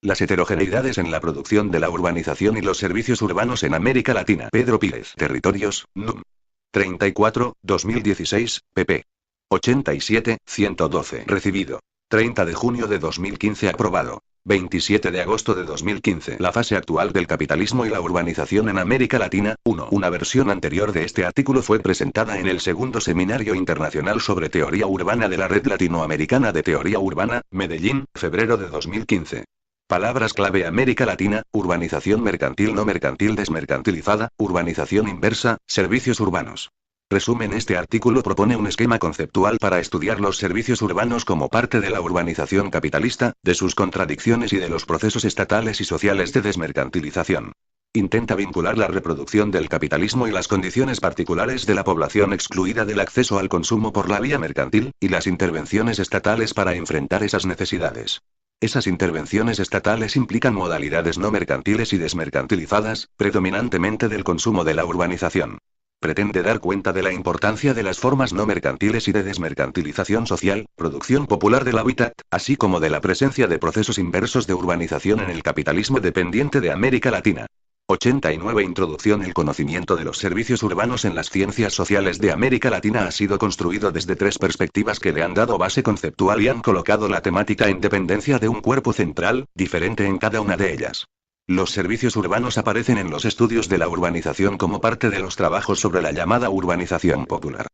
Las heterogeneidades en la producción de la urbanización y los servicios urbanos en América Latina. Pedro Pírez. Territorios, núm. 34, 2016, pp. 87, 112. Recibido. 30 de junio de 2015. Aprobado. 27 de agosto de 2015. La fase actual del capitalismo y la urbanización en América Latina. 1. Una versión anterior de este artículo fue presentada en el segundo Seminario Internacional sobre Teoría Urbana de la Red Latinoamericana de Teoría Urbana, Medellín, febrero de 2015. Palabras clave: América Latina, urbanización mercantil no mercantil desmercantilizada, urbanización inversa, servicios urbanos. Resumen: este artículo propone un esquema conceptual para estudiar los servicios urbanos como parte de la urbanización capitalista, de sus contradicciones y de los procesos estatales y sociales de desmercantilización. Intenta vincular la reproducción del capitalismo y las condiciones particulares de la población excluida del acceso al consumo por la vía mercantil, y las intervenciones estatales para enfrentar esas necesidades. Esas intervenciones estatales implican modalidades no mercantiles y desmercantilizadas, predominantemente del consumo de la urbanización. Pretende dar cuenta de la importancia de las formas no mercantiles y de desmercantilización social, producción popular del hábitat, así como de la presencia de procesos inversos de urbanización en el capitalismo dependiente de América Latina. 89. Introducción. El conocimiento de los servicios urbanos en las ciencias sociales de América Latina ha sido construido desde tres perspectivas que le han dado base conceptual y han colocado la temática en dependencia de un cuerpo central, diferente en cada una de ellas. Los servicios urbanos aparecen en los estudios de la urbanización como parte de los trabajos sobre la llamada urbanización popular.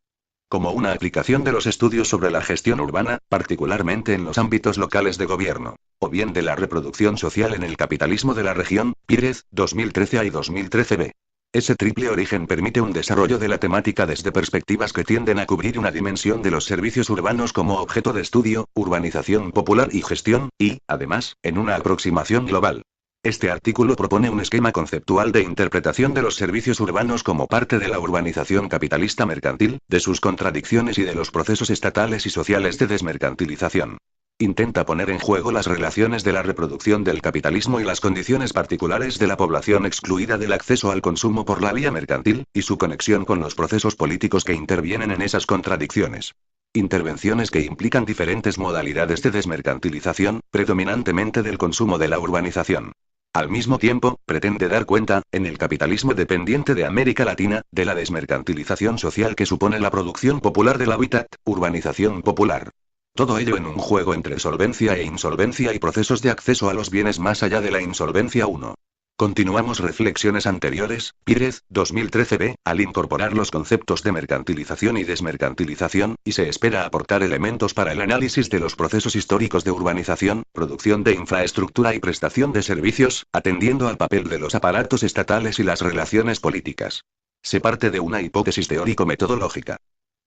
Como una aplicación de los estudios sobre la gestión urbana, particularmente en los ámbitos locales de gobierno, o bien de la reproducción social en el capitalismo de la región. Pírez, 2013 A y 2013 B. Ese triple origen permite un desarrollo de la temática desde perspectivas que tienden a cubrir una dimensión de los servicios urbanos como objeto de estudio, urbanización popular y gestión, y, además, en una aproximación global. Este artículo propone un esquema conceptual de interpretación de los servicios urbanos como parte de la urbanización capitalista mercantil, de sus contradicciones y de los procesos estatales y sociales de desmercantilización. Intenta poner en juego las relaciones de la reproducción del capitalismo y las condiciones particulares de la población excluida del acceso al consumo por la vía mercantil, y su conexión con los procesos políticos que intervienen en esas contradicciones. Intervenciones que implican diferentes modalidades de desmercantilización, predominantemente del consumo de la urbanización. Al mismo tiempo, pretende dar cuenta, en el capitalismo dependiente de América Latina, de la desmercantilización social que supone la producción popular del hábitat, urbanización popular. Todo ello en un juego entre solvencia e insolvencia y procesos de acceso a los bienes más allá de la insolvencia. 1. Continuamos reflexiones anteriores. Pírez, 2013 B, al incorporar los conceptos de mercantilización y desmercantilización, y se espera aportar elementos para el análisis de los procesos históricos de urbanización, producción de infraestructura y prestación de servicios, atendiendo al papel de los aparatos estatales y las relaciones políticas. Se parte de una hipótesis teórico-metodológica.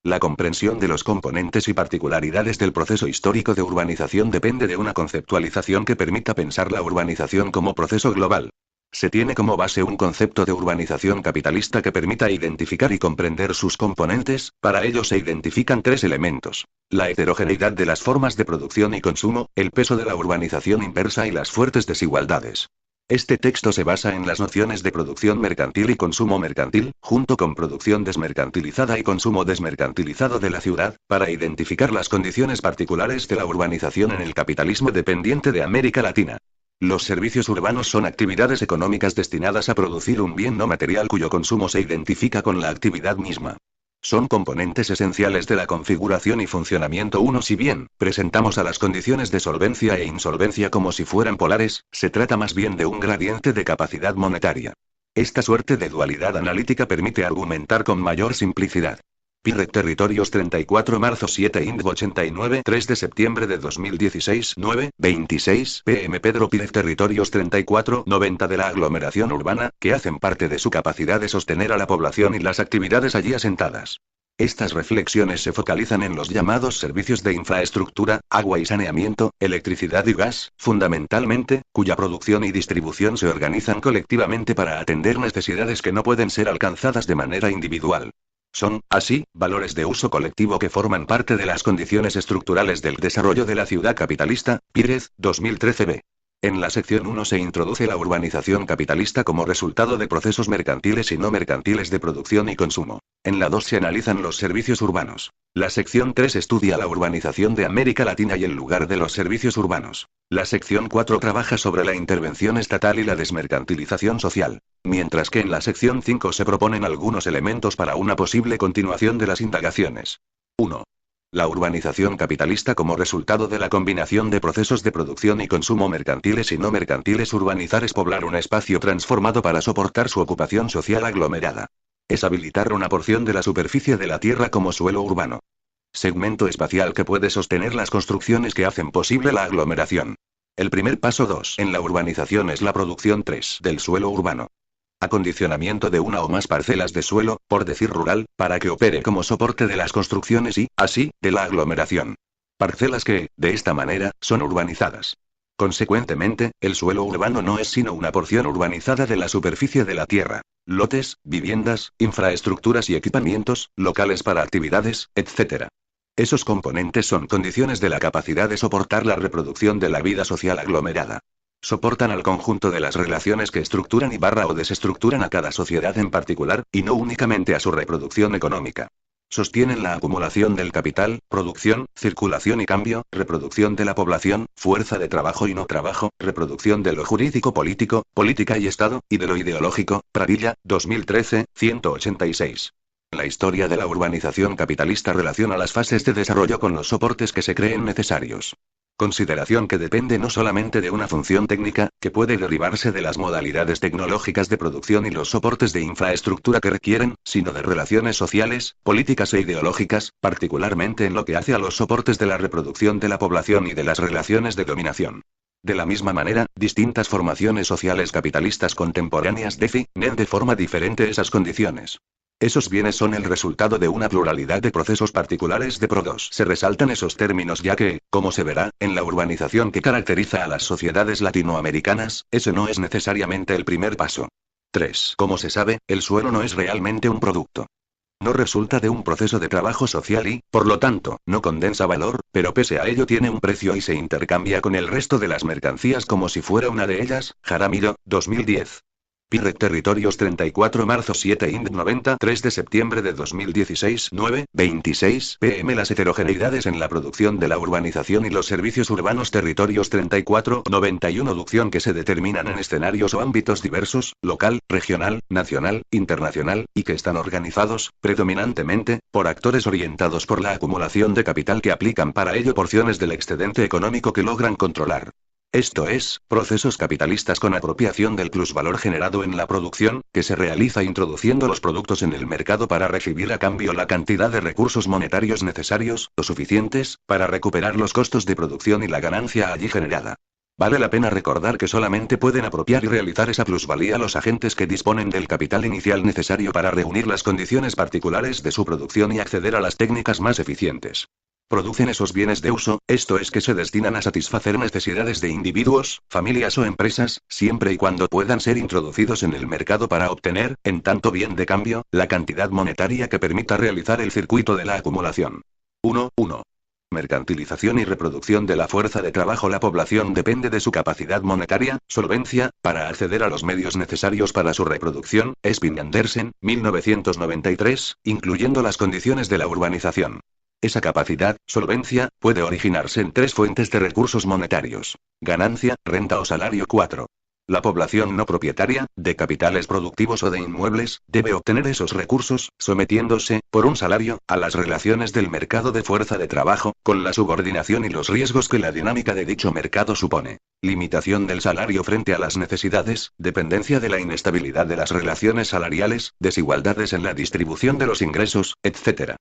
La comprensión de los componentes y particularidades del proceso histórico de urbanización depende de una conceptualización que permita pensar la urbanización como proceso global. Se tiene como base un concepto de urbanización capitalista que permita identificar y comprender sus componentes. Para ello se identifican tres elementos: la heterogeneidad de las formas de producción y consumo, el peso de la urbanización inversa y las fuertes desigualdades. Este texto se basa en las nociones de producción mercantil y consumo mercantil, junto con producción desmercantilizada y consumo desmercantilizado de la ciudad, para identificar las condiciones particulares de la urbanización en el capitalismo dependiente de América Latina. Los servicios urbanos son actividades económicas destinadas a producir un bien no material cuyo consumo se identifica con la actividad misma. Son componentes esenciales de la configuración y funcionamiento. 1. Si bien presentamos a las condiciones de solvencia e insolvencia como si fueran polares, se trata más bien de un gradiente de capacidad monetaria. Esta suerte de dualidad analítica permite argumentar con mayor simplicidad. Pírez, Territorios, 34 marzo 7 INDB 89 3 de septiembre de 2016 9:26 pm. Pedro Pírez, Territorios, 34 90 de la aglomeración urbana, que hacen parte de su capacidad de sostener a la población y las actividades allí asentadas. Estas reflexiones se focalizan en los llamados servicios de infraestructura, agua y saneamiento, electricidad y gas, fundamentalmente, cuya producción y distribución se organizan colectivamente para atender necesidades que no pueden ser alcanzadas de manera individual. Son, así, valores de uso colectivo que forman parte de las condiciones estructurales del desarrollo de la ciudad capitalista. Pírez, 2013 B. En la sección 1 se introduce la urbanización capitalista como resultado de procesos mercantiles y no mercantiles de producción y consumo. En la 2 se analizan los servicios urbanos. La sección 3 estudia la urbanización de América Latina y el lugar de los servicios urbanos. La sección 4 trabaja sobre la intervención estatal y la desmercantilización social. Mientras que en la sección 5 se proponen algunos elementos para una posible continuación de las indagaciones. 1. La urbanización capitalista como resultado de la combinación de procesos de producción y consumo mercantiles y no mercantiles. Urbanizar es poblar un espacio transformado para soportar su ocupación social aglomerada. Es habilitar una porción de la superficie de la tierra como suelo urbano. Segmento espacial que puede sostener las construcciones que hacen posible la aglomeración. El primer paso 2 en la urbanización es la producción 3 del suelo urbano. Acondicionamiento de una o más parcelas de suelo, por decir rural, para que opere como soporte de las construcciones y, así, de la aglomeración. Parcelas que, de esta manera, son urbanizadas. Consecuentemente, el suelo urbano no es sino una porción urbanizada de la superficie de la tierra. Lotes, viviendas, infraestructuras y equipamientos, locales para actividades, etc. Esos componentes son condiciones de la capacidad de soportar la reproducción de la vida social aglomerada. Soportan al conjunto de las relaciones que estructuran y o desestructuran a cada sociedad en particular, y no únicamente a su reproducción económica. Sostienen la acumulación del capital, producción, circulación y cambio, reproducción de la población, fuerza de trabajo y no trabajo, reproducción de lo jurídico-político, política y Estado, y de lo ideológico. Pradilla, 2013, 186. La historia de la urbanización capitalista relaciona las fases de desarrollo con los soportes que se creen necesarios. Consideración que depende no solamente de una función técnica, que puede derivarse de las modalidades tecnológicas de producción y los soportes de infraestructura que requieren, sino de relaciones sociales, políticas e ideológicas, particularmente en lo que hace a los soportes de la reproducción de la población y de las relaciones de dominación. De la misma manera, distintas formaciones sociales capitalistas contemporáneas definen de forma diferente esas condiciones. Esos bienes son el resultado de una pluralidad de procesos particulares de PRO2. Se resaltan esos términos ya que, como se verá, en la urbanización que caracteriza a las sociedades latinoamericanas, ese no es necesariamente el primer paso. 3. Como se sabe, el suelo no es realmente un producto. No resulta de un proceso de trabajo social y, por lo tanto, no condensa valor, pero pese a ello tiene un precio y se intercambia con el resto de las mercancías como si fuera una de ellas. Jaramillo, 2010. Pirrec Territorios 34 marzo 7 Ind 90 3 de septiembre de 2016 9:26 pm. Las heterogeneidades en la producción de la urbanización y los servicios urbanos. Territorios 34 91 Producción que se determinan en escenarios o ámbitos diversos, local, regional, nacional, internacional, y que están organizados, predominantemente, por actores orientados por la acumulación de capital que aplican para ello porciones del excedente económico que logran controlar. Esto es, procesos capitalistas con apropiación del plusvalor generado en la producción, que se realiza introduciendo los productos en el mercado para recibir a cambio la cantidad de recursos monetarios necesarios, o suficientes, para recuperar los costos de producción y la ganancia allí generada. Vale la pena recordar que solamente pueden apropiar y realizar esa plusvalía los agentes que disponen del capital inicial necesario para reunir las condiciones particulares de su producción y acceder a las técnicas más eficientes. Producen esos bienes de uso, esto es que se destinan a satisfacer necesidades de individuos, familias o empresas, siempre y cuando puedan ser introducidos en el mercado para obtener, en tanto bien de cambio, la cantidad monetaria que permita realizar el circuito de la acumulación. 1. Mercantilización y reproducción de la fuerza de trabajo. La población depende de su capacidad monetaria, solvencia, para acceder a los medios necesarios para su reproducción. Espin Andersen, 1993, incluyendo las condiciones de la urbanización. Esa capacidad, solvencia, puede originarse en 3 fuentes de recursos monetarios: ganancia, renta o salario. 4. La población no propietaria, de capitales productivos o de inmuebles, debe obtener esos recursos, sometiéndose, por un salario, a las relaciones del mercado de fuerza de trabajo, con la subordinación y los riesgos que la dinámica de dicho mercado supone. Limitación del salario frente a las necesidades, dependencia de la inestabilidad de las relaciones salariales, desigualdades en la distribución de los ingresos, etc.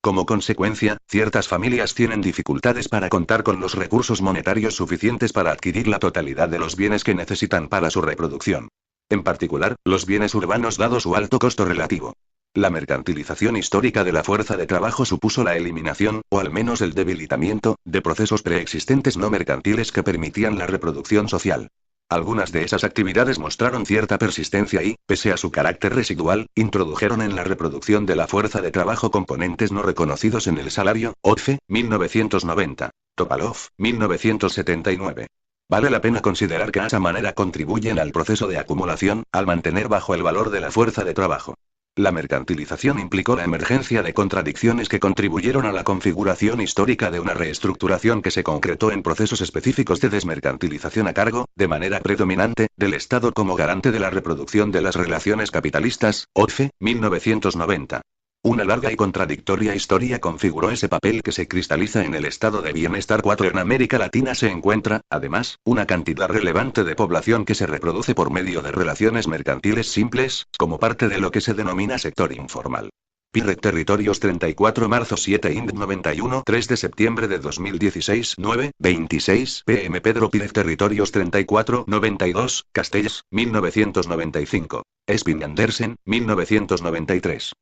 Como consecuencia, ciertas familias tienen dificultades para contar con los recursos monetarios suficientes para adquirir la totalidad de los bienes que necesitan para su reproducción. En particular, los bienes urbanos dado su alto costo relativo. La mercantilización histórica de la fuerza de trabajo supuso la eliminación, o al menos el debilitamiento, de procesos preexistentes no mercantiles que permitían la reproducción social. Algunas de esas actividades mostraron cierta persistencia y, pese a su carácter residual, introdujeron en la reproducción de la fuerza de trabajo componentes no reconocidos en el salario. Otfe, 1990. Topalov, 1979. Vale la pena considerar que esa manera contribuyen al proceso de acumulación, al mantener bajo el valor de la fuerza de trabajo. La mercantilización implicó la emergencia de contradicciones que contribuyeron a la configuración histórica de una reestructuración que se concretó en procesos específicos de desmercantilización a cargo, de manera predominante, del Estado como garante de la reproducción de las relaciones capitalistas, OTFE, 1990. Una larga y contradictoria historia configuró ese papel que se cristaliza en el estado de bienestar 4. En América Latina se encuentra, además, una cantidad relevante de población que se reproduce por medio de relaciones mercantiles simples, como parte de lo que se denomina sector informal. Pirret Territorios 34 marzo 7 Ind 91 3 de septiembre de 2016 9:26 pm Pedro Pírez Territorios 34 92, Castells, 1995. Espin Andersen, 1993.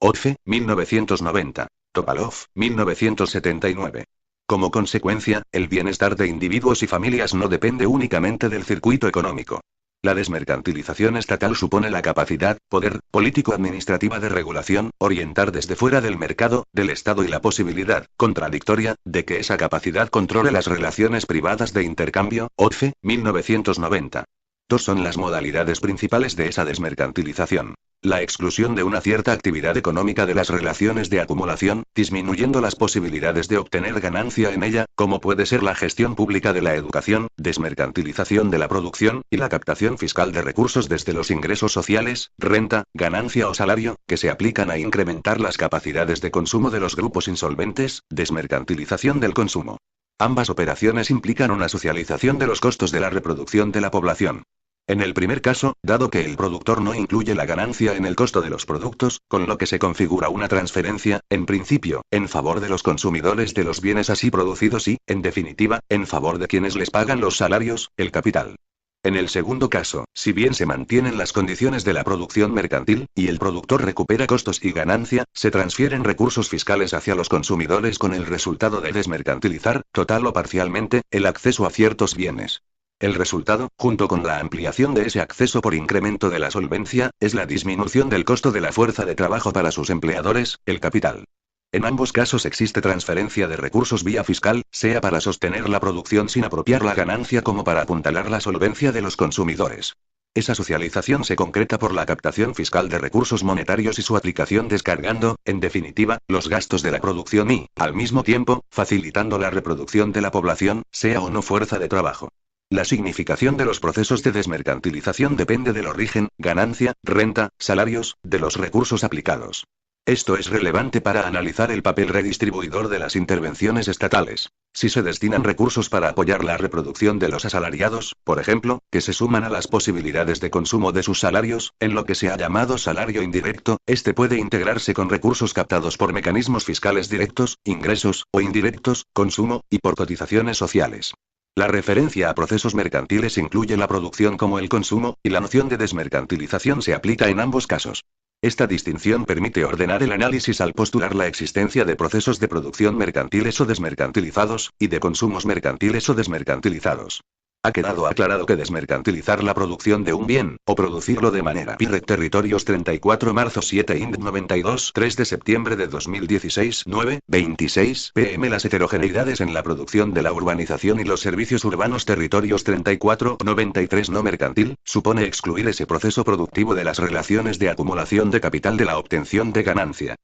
OTFE, 1990. Topalov, 1979. Como consecuencia, el bienestar de individuos y familias no depende únicamente del circuito económico. La desmercantilización estatal supone la capacidad, poder, político-administrativa de regulación, orientar desde fuera del mercado, del Estado y la posibilidad, contradictoria, de que esa capacidad controle las relaciones privadas de intercambio, OTFE, 1990. Dos son las modalidades principales de esa desmercantilización. La exclusión de una cierta actividad económica de las relaciones de acumulación, disminuyendo las posibilidades de obtener ganancia en ella, como puede ser la gestión pública de la educación, desmercantilización de la producción, y la captación fiscal de recursos desde los ingresos sociales, renta, ganancia o salario, que se aplican a incrementar las capacidades de consumo de los grupos insolventes, desmercantilización del consumo. Ambas operaciones implican una socialización de los costos de la reproducción de la población. En el primer caso, dado que el productor no incluye la ganancia en el costo de los productos, con lo que se configura una transferencia, en principio, en favor de los consumidores de los bienes así producidos y, en definitiva, en favor de quienes les pagan los salarios, el capital. En el segundo caso, si bien se mantienen las condiciones de la producción mercantil, y el productor recupera costos y ganancia, se transfieren recursos fiscales hacia los consumidores con el resultado de desmercantilizar, total o parcialmente, el acceso a ciertos bienes. El resultado, junto con la ampliación de ese acceso por incremento de la solvencia, es la disminución del costo de la fuerza de trabajo para sus empleadores, el capital. En ambos casos existe transferencia de recursos vía fiscal, sea para sostener la producción sin apropiar la ganancia como para apuntalar la solvencia de los consumidores. Esa socialización se concreta por la captación fiscal de recursos monetarios y su aplicación descargando, en definitiva, los gastos de la producción y, al mismo tiempo, facilitando la reproducción de la población, sea o no fuerza de trabajo. La significación de los procesos de desmercantilización depende del origen, ganancia, renta, salarios, de los recursos aplicados. Esto es relevante para analizar el papel redistribuidor de las intervenciones estatales. Si se destinan recursos para apoyar la reproducción de los asalariados, por ejemplo, que se suman a las posibilidades de consumo de sus salarios, en lo que se ha llamado salario indirecto, este puede integrarse con recursos captados por mecanismos fiscales directos, ingresos, o indirectos, consumo, y por cotizaciones sociales. La referencia a procesos mercantiles incluye la producción como el consumo, y la noción de desmercantilización se aplica en ambos casos. Esta distinción permite ordenar el análisis al postular la existencia de procesos de producción mercantiles o desmercantilizados, y de consumos mercantiles o desmercantilizados. Ha quedado aclarado que desmercantilizar la producción de un bien, o producirlo de manera Pirret Territorios 34 marzo 7 Ind 92 3 de septiembre de 2016 9:26 pm Las heterogeneidades en la producción de la urbanización y los servicios urbanos Territorios 34 93 no mercantil, supone excluir ese proceso productivo de las relaciones de acumulación de capital de la obtención de ganancia.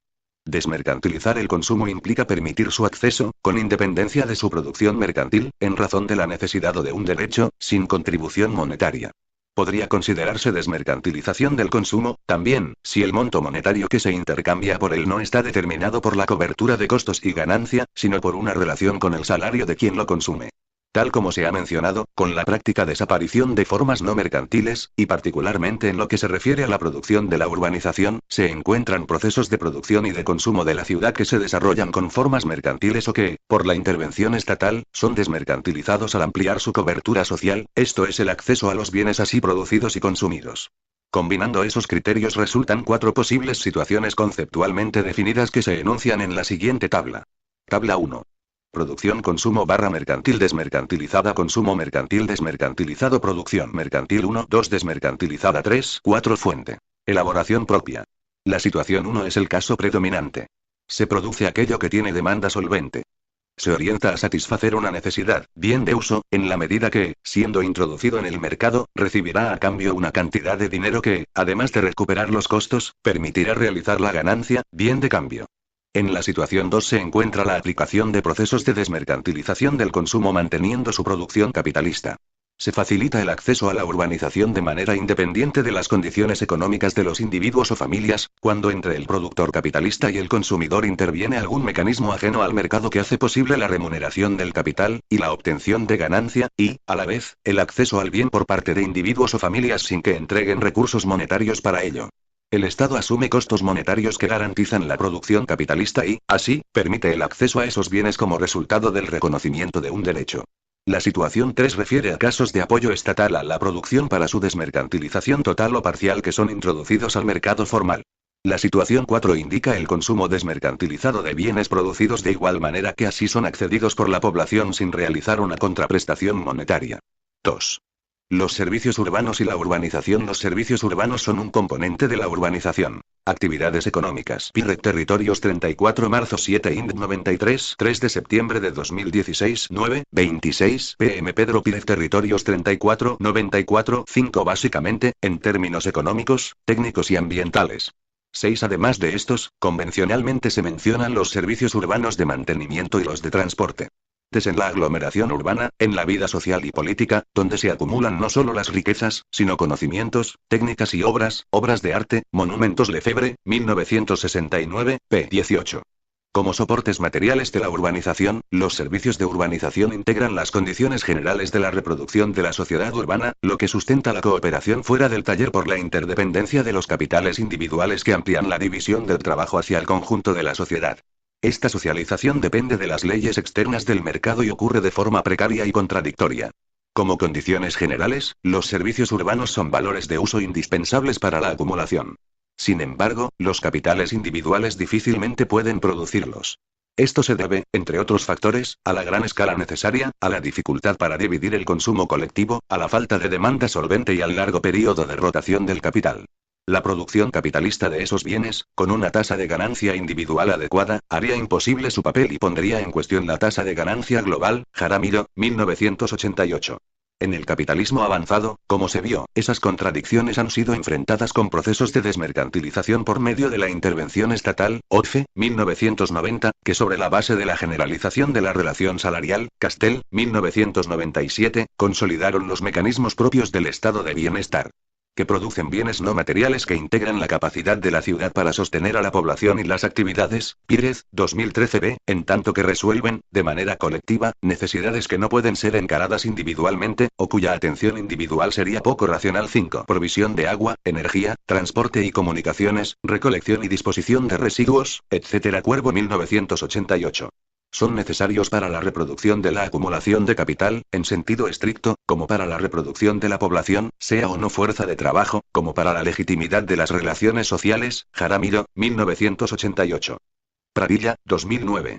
Desmercantilizar el consumo implica permitir su acceso, con independencia de su producción mercantil, en razón de la necesidad o de un derecho, sin contribución monetaria. Podría considerarse desmercantilización del consumo, también, si el monto monetario que se intercambia por él no está determinado por la cobertura de costos y ganancia, sino por una relación con el salario de quien lo consume. Tal como se ha mencionado, con la práctica desaparición de formas no mercantiles, y particularmente en lo que se refiere a la producción de la urbanización, se encuentran procesos de producción y de consumo de la ciudad que se desarrollan con formas mercantiles o que, por la intervención estatal, son desmercantilizados al ampliar su cobertura social, esto es el acceso a los bienes así producidos y consumidos. Combinando esos criterios resultan 4 posibles situaciones conceptualmente definidas que se enuncian en la siguiente tabla. Tabla 1. Producción consumo barra mercantil desmercantilizada consumo mercantil desmercantilizado producción mercantil 1 2 desmercantilizada 3 4 fuente. Elaboración propia. La situación 1 es el caso predominante. Se produce aquello que tiene demanda solvente. Se orienta a satisfacer una necesidad, bien de uso, en la medida que, siendo introducido en el mercado, recibirá a cambio una cantidad de dinero que, además de recuperar los costos, permitirá realizar la ganancia, bien de cambio. En la situación 2 se encuentra la aplicación de procesos de desmercantilización del consumo manteniendo su producción capitalista. Se facilita el acceso a la urbanización de manera independiente de las condiciones económicas de los individuos o familias, cuando entre el productor capitalista y el consumidor interviene algún mecanismo ajeno al mercado que hace posible la remuneración del capital, y la obtención de ganancia, y, a la vez, el acceso al bien por parte de individuos o familias sin que entreguen recursos monetarios para ello. El Estado asume costos monetarios que garantizan la producción capitalista y, así, permite el acceso a esos bienes como resultado del reconocimiento de un derecho. La situación 3 refiere a casos de apoyo estatal a la producción para su desmercantilización total o parcial que son introducidos al mercado formal. La situación 4 indica el consumo desmercantilizado de bienes producidos de igual manera que así son accedidos por la población sin realizar una contraprestación monetaria. 2. Los servicios urbanos y la urbanización. Los servicios urbanos son un componente de la urbanización. Actividades económicas. PIRET Territorios 34 marzo 7 IND 93 3 de septiembre de 2016 9:26 PM Pedro PIRET Territorios 34 94 5 básicamente, en términos económicos, técnicos y ambientales. 6 Además de estos, convencionalmente se mencionan los servicios urbanos de mantenimiento y los de transporte. En la aglomeración urbana, en la vida social y política, donde se acumulan no solo las riquezas, sino conocimientos, técnicas y obras de arte, monumentos Lefebvre, 1969, p. 18. Como soportes materiales de la urbanización, los servicios de urbanización integran las condiciones generales de la reproducción de la sociedad urbana, lo que sustenta la cooperación fuera del taller por la interdependencia de los capitales individuales que amplían la división del trabajo hacia el conjunto de la sociedad. Esta socialización depende de las leyes externas del mercado y ocurre de forma precaria y contradictoria. Como condiciones generales, los servicios urbanos son valores de uso indispensables para la acumulación. Sin embargo, los capitales individuales difícilmente pueden producirlos. Esto se debe, entre otros factores, a la gran escala necesaria, a la dificultad para dividir el consumo colectivo, a la falta de demanda solvente y al largo periodo de rotación del capital. La producción capitalista de esos bienes, con una tasa de ganancia individual adecuada, haría imposible su papel y pondría en cuestión la tasa de ganancia global. Jaramillo, 1988. En el capitalismo avanzado, como se vio, esas contradicciones han sido enfrentadas con procesos de desmercantilización por medio de la intervención estatal, OTFE, 1990, que sobre la base de la generalización de la relación salarial, Castell, 1997, consolidaron los mecanismos propios del estado de bienestar. Que producen bienes no materiales que integran la capacidad de la ciudad para sostener a la población y las actividades, Pírez, 2013 b, en tanto que resuelven, de manera colectiva, necesidades que no pueden ser encaradas individualmente, o cuya atención individual sería poco racional. 5. Provisión de agua, energía, transporte y comunicaciones, recolección y disposición de residuos, etc. Cuervo 1988. Son necesarios para la reproducción de la acumulación de capital, en sentido estricto, como para la reproducción de la población, sea o no fuerza de trabajo, como para la legitimidad de las relaciones sociales. Jaramillo, 1988. Pradilla, 2009.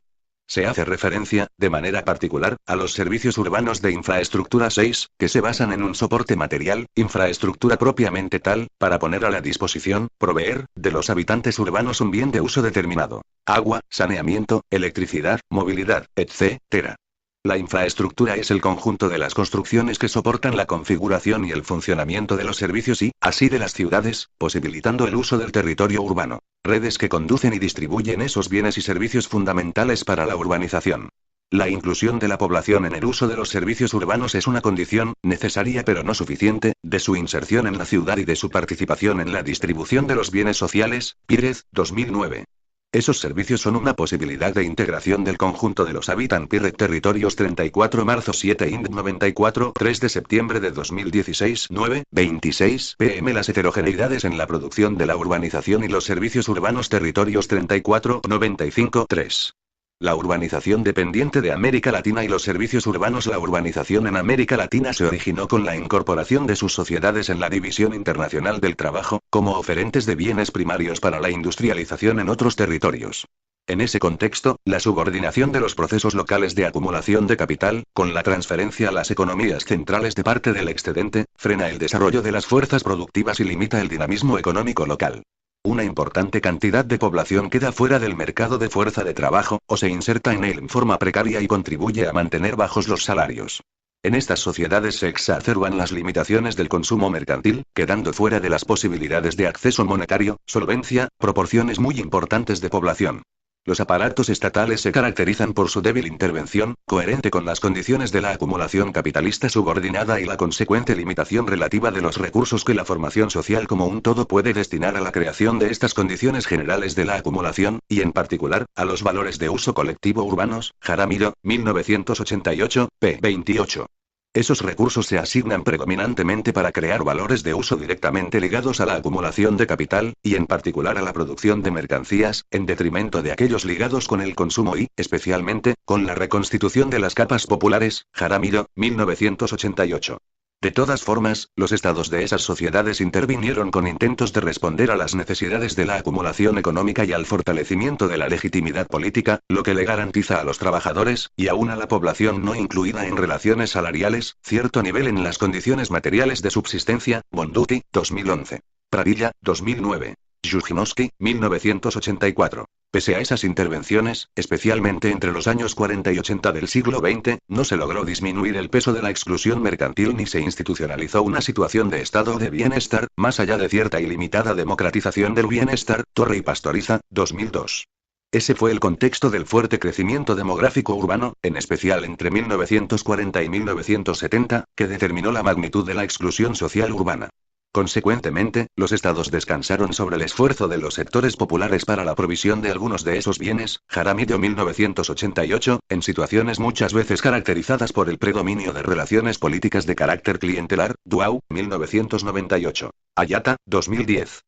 Se hace referencia, de manera particular, a los servicios urbanos de infraestructura 6, que se basan en un soporte material, infraestructura propiamente tal, para poner a la disposición, proveer, de los habitantes urbanos un bien de uso determinado. Agua, saneamiento, electricidad, movilidad, etc. La infraestructura es el conjunto de las construcciones que soportan la configuración y el funcionamiento de los servicios y, así de las ciudades, posibilitando el uso del territorio urbano. Redes que conducen y distribuyen esos bienes y servicios fundamentales para la urbanización. La inclusión de la población en el uso de los servicios urbanos es una condición, necesaria pero no suficiente, de su inserción en la ciudad y de su participación en la distribución de los bienes sociales. Pírez, 2009. Esos servicios son una posibilidad de integración del conjunto de los habitantes. Pírez Territorios 34 marzo 7 IND 94 3 de septiembre de 2016 9:26 PM. Las heterogeneidades en la producción de la urbanización y los servicios urbanos. Territorios 34 95 3. La urbanización dependiente de América Latina y los servicios urbanos. La urbanización en América Latina se originó con la incorporación de sus sociedades en la División Internacional del Trabajo, como oferentes de bienes primarios para la industrialización en otros territorios. En ese contexto, la subordinación de los procesos locales de acumulación de capital, con la transferencia a las economías centrales de parte del excedente, frena el desarrollo de las fuerzas productivas y limita el dinamismo económico local. Una importante cantidad de población queda fuera del mercado de fuerza de trabajo, o se inserta en él en forma precaria y contribuye a mantener bajos los salarios. En estas sociedades se exacerban las limitaciones del consumo mercantil, quedando fuera de las posibilidades de acceso monetario, solvencia, proporciones muy importantes de población. Los aparatos estatales se caracterizan por su débil intervención, coherente con las condiciones de la acumulación capitalista subordinada y la consecuente limitación relativa de los recursos que la formación social como un todo puede destinar a la creación de estas condiciones generales de la acumulación, y en particular, a los valores de uso colectivo urbanos. Jaramillo, 1988, p. 28. Esos recursos se asignan predominantemente para crear valores de uso directamente ligados a la acumulación de capital, y en particular a la producción de mercancías, en detrimento de aquellos ligados con el consumo y, especialmente, con la reconstitución de las capas populares. Jaramillo, 1988. De todas formas, los estados de esas sociedades intervinieron con intentos de responder a las necesidades de la acumulación económica y al fortalecimiento de la legitimidad política, lo que le garantiza a los trabajadores, y aún a la población no incluida en relaciones salariales, cierto nivel en las condiciones materiales de subsistencia. Bonduti, 2011. Pradilla, 2009. Yujinowski, 1984. Pese a esas intervenciones, especialmente entre los años 40 y 80 del siglo XX, no se logró disminuir el peso de la exclusión mercantil ni se institucionalizó una situación de estado de bienestar, más allá de cierta y limitada democratización del bienestar. Torre y Pastoriza, 2002. Ese fue el contexto del fuerte crecimiento demográfico urbano, en especial entre 1940 y 1970, que determinó la magnitud de la exclusión social urbana. Consecuentemente, los estados descansaron sobre el esfuerzo de los sectores populares para la provisión de algunos de esos bienes. Jaramillo, 1988, en situaciones muchas veces caracterizadas por el predominio de relaciones políticas de carácter clientelar. Duau, 1998. Ayata, 2010.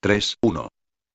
3.1.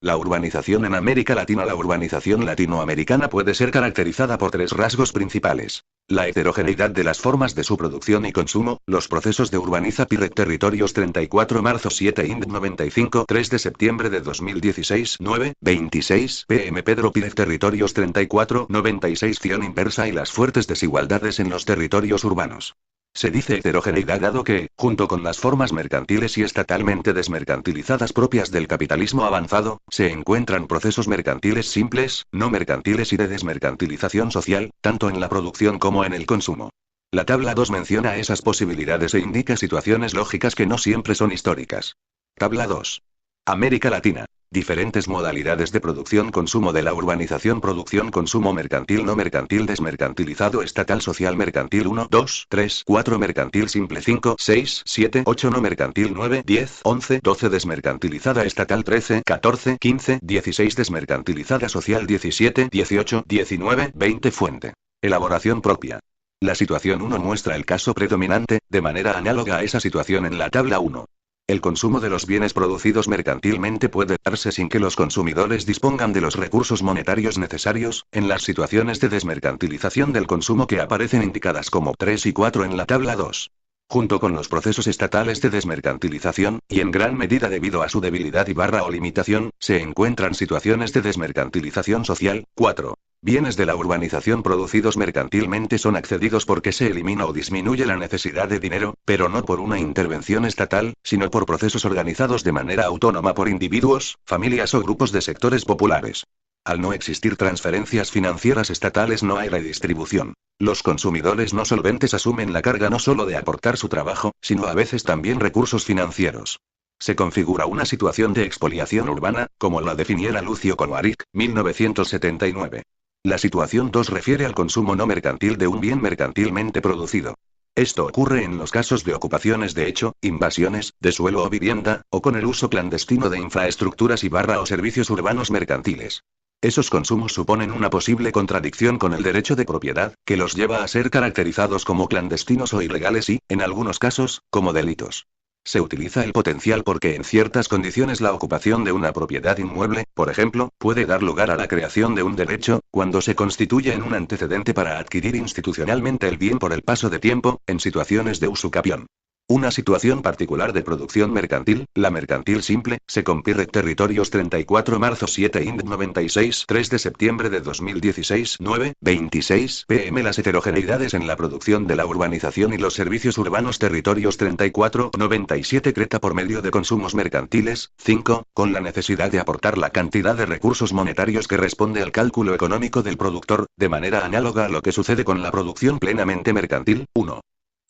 La urbanización en América Latina. La urbanización latinoamericana puede ser caracterizada por tres rasgos principales: la heterogeneidad de las formas de su producción y consumo, los procesos de urbanización. Territorios 34 marzo 7 Ind 95 3 de septiembre de 2016 9:26 pm Pedro Pírez. Territorios 34 96 Ción inversa y las fuertes desigualdades en los territorios urbanos. Se dice heterogeneidad dado que, junto con las formas mercantiles y estatalmente desmercantilizadas propias del capitalismo avanzado, se encuentran procesos mercantiles simples, no mercantiles y de desmercantilización social, tanto en la producción como en el consumo. La tabla 2 menciona esas posibilidades e indica situaciones lógicas que no siempre son históricas. Tabla 2. América Latina. Diferentes modalidades de producción-consumo de la urbanización: producción, consumo mercantil, no mercantil, desmercantilizado, estatal, social, mercantil 1, 2, 3, 4, mercantil simple 5, 6, 7, 8, no mercantil 9, 10, 11, 12, desmercantilizada, estatal 13, 14, 15, 16, desmercantilizada, social 17, 18, 19, 20. Fuente. Elaboración propia. La situación 1 muestra el caso predominante, de manera análoga a esa situación en la tabla 1. El consumo de los bienes producidos mercantilmente puede darse sin que los consumidores dispongan de los recursos monetarios necesarios, en las situaciones de desmercantilización del consumo que aparecen indicadas como 3 y 4 en la tabla 2. Junto con los procesos estatales de desmercantilización, y en gran medida debido a su debilidad o limitación, se encuentran situaciones de desmercantilización social. 4. Bienes de la urbanización producidos mercantilmente son accedidos porque se elimina o disminuye la necesidad de dinero, pero no por una intervención estatal, sino por procesos organizados de manera autónoma por individuos, familias o grupos de sectores populares. Al no existir transferencias financieras estatales no hay redistribución. Los consumidores no solventes asumen la carga no solo de aportar su trabajo, sino a veces también recursos financieros. Se configura una situación de expoliación urbana, como la definiera Lucio Konoarik, 1979. La situación 2 refiere al consumo no mercantil de un bien mercantilmente producido. Esto ocurre en los casos de ocupaciones de hecho, invasiones, de suelo o vivienda, o con el uso clandestino de infraestructuras o servicios urbanos mercantiles. Esos consumos suponen una posible contradicción con el derecho de propiedad, que los lleva a ser caracterizados como clandestinos o ilegales y, en algunos casos, como delitos. Se utiliza el potencial porque en ciertas condiciones la ocupación de una propiedad inmueble, por ejemplo, puede dar lugar a la creación de un derecho, cuando se constituye en un antecedente para adquirir institucionalmente el bien por el paso de tiempo, en situaciones de usucapión. Una situación particular de producción mercantil, la mercantil simple, se compire Territorios 34 marzo 7 Ind 96 3 de septiembre de 2016 9:26 pm. Las heterogeneidades en la producción de la urbanización y los servicios urbanos. Territorios 34 97 Creta por medio de consumos mercantiles, 5, con la necesidad de aportar la cantidad de recursos monetarios que responde al cálculo económico del productor, de manera análoga a lo que sucede con la producción plenamente mercantil, 1.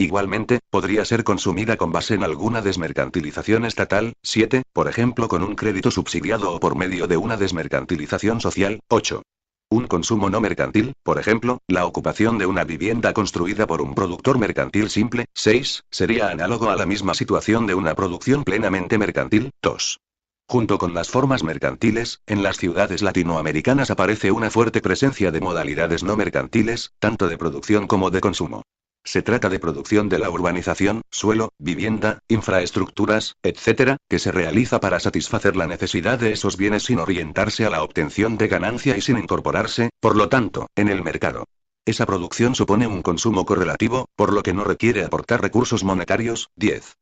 Igualmente, podría ser consumida con base en alguna desmercantilización estatal, 7, por ejemplo con un crédito subsidiado o por medio de una desmercantilización social, 8. Un consumo no mercantil, por ejemplo, la ocupación de una vivienda construida por un productor mercantil simple, 6, sería análogo a la misma situación de una producción plenamente mercantil, 2. Junto con las formas mercantiles, en las ciudades latinoamericanas aparece una fuerte presencia de modalidades no mercantiles, tanto de producción como de consumo. Se trata de producción de la urbanización, suelo, vivienda, infraestructuras, etc., que se realiza para satisfacer la necesidad de esos bienes sin orientarse a la obtención de ganancia y sin incorporarse, por lo tanto, en el mercado. Esa producción supone un consumo correlativo, por lo que no requiere aportar recursos monetarios. 10.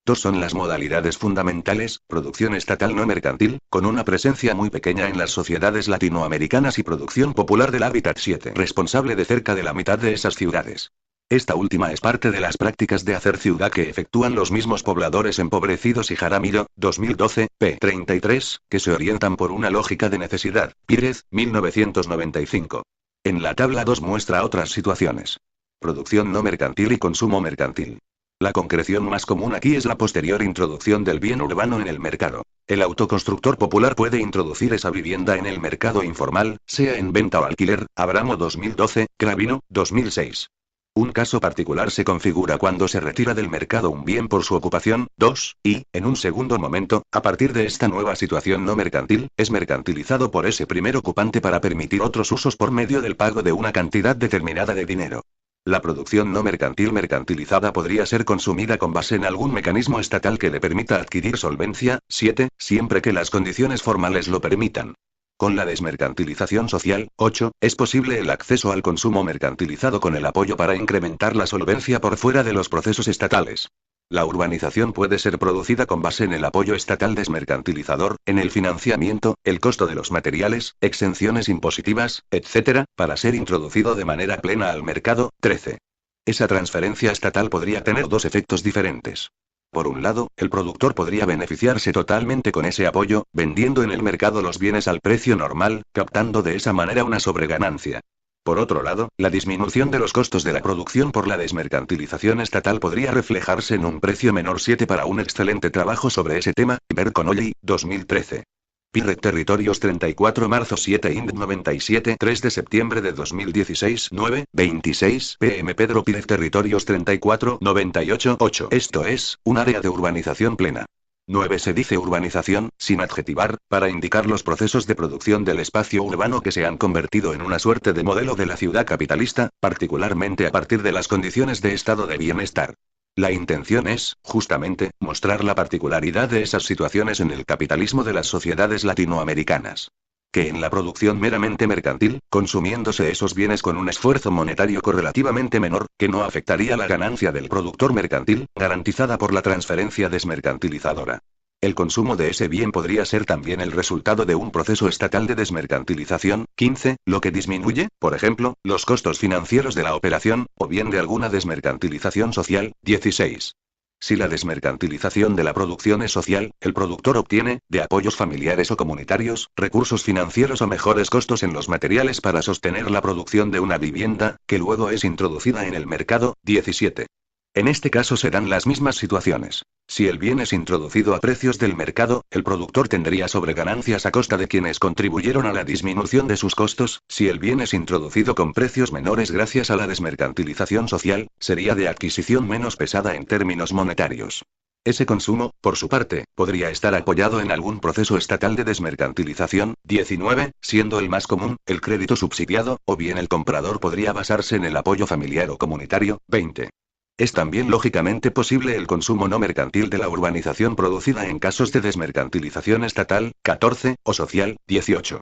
Dos son las modalidades fundamentales: producción estatal no mercantil, con una presencia muy pequeña en las sociedades latinoamericanas, y producción popular del hábitat 7, responsable de cerca de la mitad de esas ciudades. Esta última es parte de las prácticas de hacer ciudad que efectúan los mismos pobladores empobrecidos y Jaramillo, 2012, p. 33, que se orientan por una lógica de necesidad. Pírez, 1995. En la tabla 2 muestra otras situaciones. Producción no mercantil y consumo mercantil. La concreción más común aquí es la posterior introducción del bien urbano en el mercado. El autoconstructor popular puede introducir esa vivienda en el mercado informal, sea en venta o alquiler. Abramo, 2012, Cravino, 2006. Un caso particular se configura cuando se retira del mercado un bien por su ocupación. 2, y, en un segundo momento, a partir de esta nueva situación no mercantil, es mercantilizado por ese primer ocupante para permitir otros usos por medio del pago de una cantidad determinada de dinero. La producción no mercantil mercantilizada podría ser consumida con base en algún mecanismo estatal que le permita adquirir solvencia. 7, siempre que las condiciones formales lo permitan. Con la desmercantilización social, 8, es posible el acceso al consumo mercantilizado con el apoyo para incrementar la solvencia por fuera de los procesos estatales. La urbanización puede ser producida con base en el apoyo estatal desmercantilizador, en el financiamiento, el costo de los materiales, exenciones impositivas, etc., para ser introducido de manera plena al mercado. 13. Esa transferencia estatal podría tener dos efectos diferentes. Por un lado, el productor podría beneficiarse totalmente con ese apoyo, vendiendo en el mercado los bienes al precio normal, captando de esa manera una sobreganancia. Por otro lado, la disminución de los costos de la producción por la desmercantilización estatal podría reflejarse en un precio menor. 7. Para un excelente trabajo sobre ese tema, ver Connolly, 2013. Pirrec Territorios 34 marzo 7 Ind 97 3 de septiembre de 2016 9:26 pm. Pedro Pírez Territorios 34 98 8. Esto es, un área de urbanización plena. 9. Se dice urbanización, sin adjetivar, para indicar los procesos de producción del espacio urbano que se han convertido en una suerte de modelo de la ciudad capitalista, particularmente a partir de las condiciones de estado de bienestar. La intención es, justamente, mostrar la particularidad de esas situaciones en el capitalismo de las sociedades latinoamericanas. Que en la producción meramente mercantil, consumiéndose esos bienes con un esfuerzo monetario correlativamente menor, que no afectaría la ganancia del productor mercantil, garantizada por la transferencia desmercantilizadora. El consumo de ese bien podría ser también el resultado de un proceso estatal de desmercantilización. 15, lo que disminuye, por ejemplo, los costos financieros de la operación, o bien de alguna desmercantilización social. 16. Si la desmercantilización de la producción es social, el productor obtiene, de apoyos familiares o comunitarios, recursos financieros o mejores costos en los materiales para sostener la producción de una vivienda, que luego es introducida en el mercado. 17. En este caso se dan las mismas situaciones. Si el bien es introducido a precios del mercado, el productor tendría sobreganancias a costa de quienes contribuyeron a la disminución de sus costos. Si el bien es introducido con precios menores gracias a la desmercantilización social, sería de adquisición menos pesada en términos monetarios. Ese consumo, por su parte, podría estar apoyado en algún proceso estatal de desmercantilización. 19, siendo el más común, el crédito subsidiado, o bien el comprador podría basarse en el apoyo familiar o comunitario. 20. Es también lógicamente posible el consumo no mercantil de la urbanización producida en casos de desmercantilización estatal. 14, o social. 18.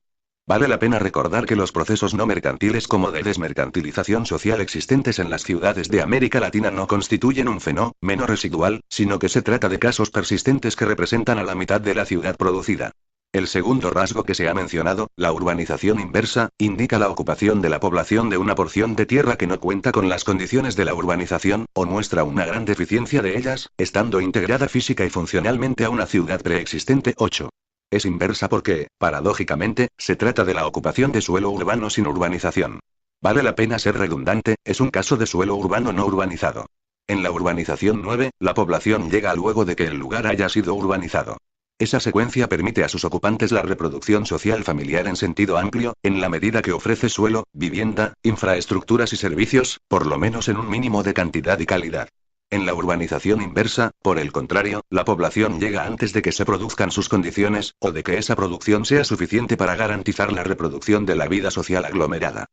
Vale la pena recordar que los procesos no mercantiles como de desmercantilización social existentes en las ciudades de América Latina no constituyen un fenómeno residual, sino que se trata de casos persistentes que representan a la mitad de la ciudad producida. El segundo rasgo que se ha mencionado, la urbanización inversa, indica la ocupación de la población de una porción de tierra que no cuenta con las condiciones de la urbanización, o muestra una gran deficiencia de ellas, estando integrada física y funcionalmente a una ciudad preexistente. 8. Es inversa porque, paradójicamente, se trata de la ocupación de suelo urbano sin urbanización. Vale la pena ser redundante, es un caso de suelo urbano no urbanizado. En la urbanización 9, la población llega luego de que el lugar haya sido urbanizado. Esa secuencia permite a sus ocupantes la reproducción social familiar en sentido amplio, en la medida que ofrece suelo, vivienda, infraestructuras y servicios, por lo menos en un mínimo de cantidad y calidad. En la urbanización inversa, por el contrario, la población llega antes de que se produzcan sus condiciones, o de que esa producción sea suficiente para garantizar la reproducción de la vida social aglomerada.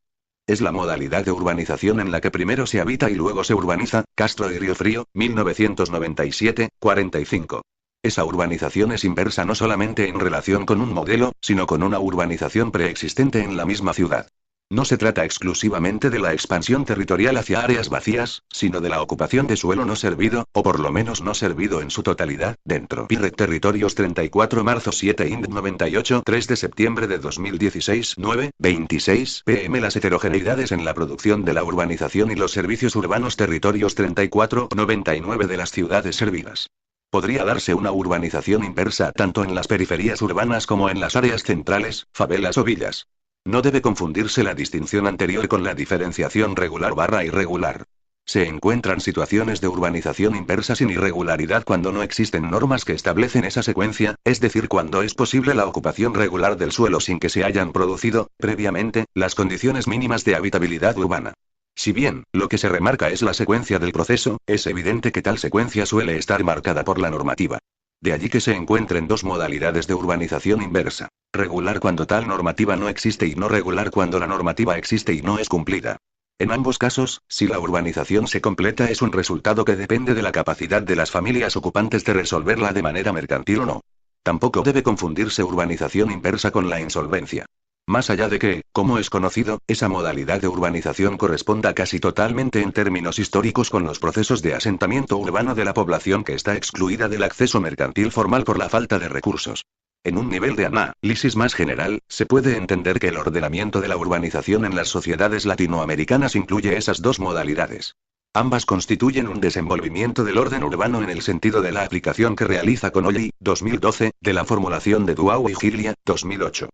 Es la modalidad de urbanización en la que primero se habita y luego se urbaniza. Castro y Riofrío, 1997, 45. Esa urbanización es inversa no solamente en relación con un modelo, sino con una urbanización preexistente en la misma ciudad. No se trata exclusivamente de la expansión territorial hacia áreas vacías, sino de la ocupación de suelo no servido, o por lo menos no servido en su totalidad, dentro. Pirrec Territorios 34 marzo 7 Ind 98 3 de septiembre de 2016 9:26 pm. Las heterogeneidades en la producción de la urbanización y los servicios urbanos. Territorios 34-99 de las ciudades servidas. Podría darse una urbanización inversa tanto en las periferias urbanas como en las áreas centrales, favelas o villas. No debe confundirse la distinción anterior con la diferenciación regular/irregular. Se encuentran situaciones de urbanización inversa sin irregularidad cuando no existen normas que establecen esa secuencia, es decir, cuando es posible la ocupación regular del suelo sin que se hayan producido, previamente, las condiciones mínimas de habitabilidad urbana. Si bien, lo que se remarca es la secuencia del proceso, es evidente que tal secuencia suele estar marcada por la normativa. De allí que se encuentren dos modalidades de urbanización inversa: regular cuando tal normativa no existe y no regular cuando la normativa existe y no es cumplida. En ambos casos, si la urbanización se completa es un resultado que depende de la capacidad de las familias ocupantes de resolverla de manera mercantil o no. Tampoco debe confundirse urbanización inversa con la insolvencia. Más allá de que, como es conocido, esa modalidad de urbanización corresponda casi totalmente en términos históricos con los procesos de asentamiento urbano de la población que está excluida del acceso mercantil formal por la falta de recursos. En un nivel de análisis más general, se puede entender que el ordenamiento de la urbanización en las sociedades latinoamericanas incluye esas dos modalidades. Ambas constituyen un desenvolvimiento del orden urbano en el sentido de la aplicación que realiza Connolly, 2012, de la formulación de Duau y Gilia, 2008.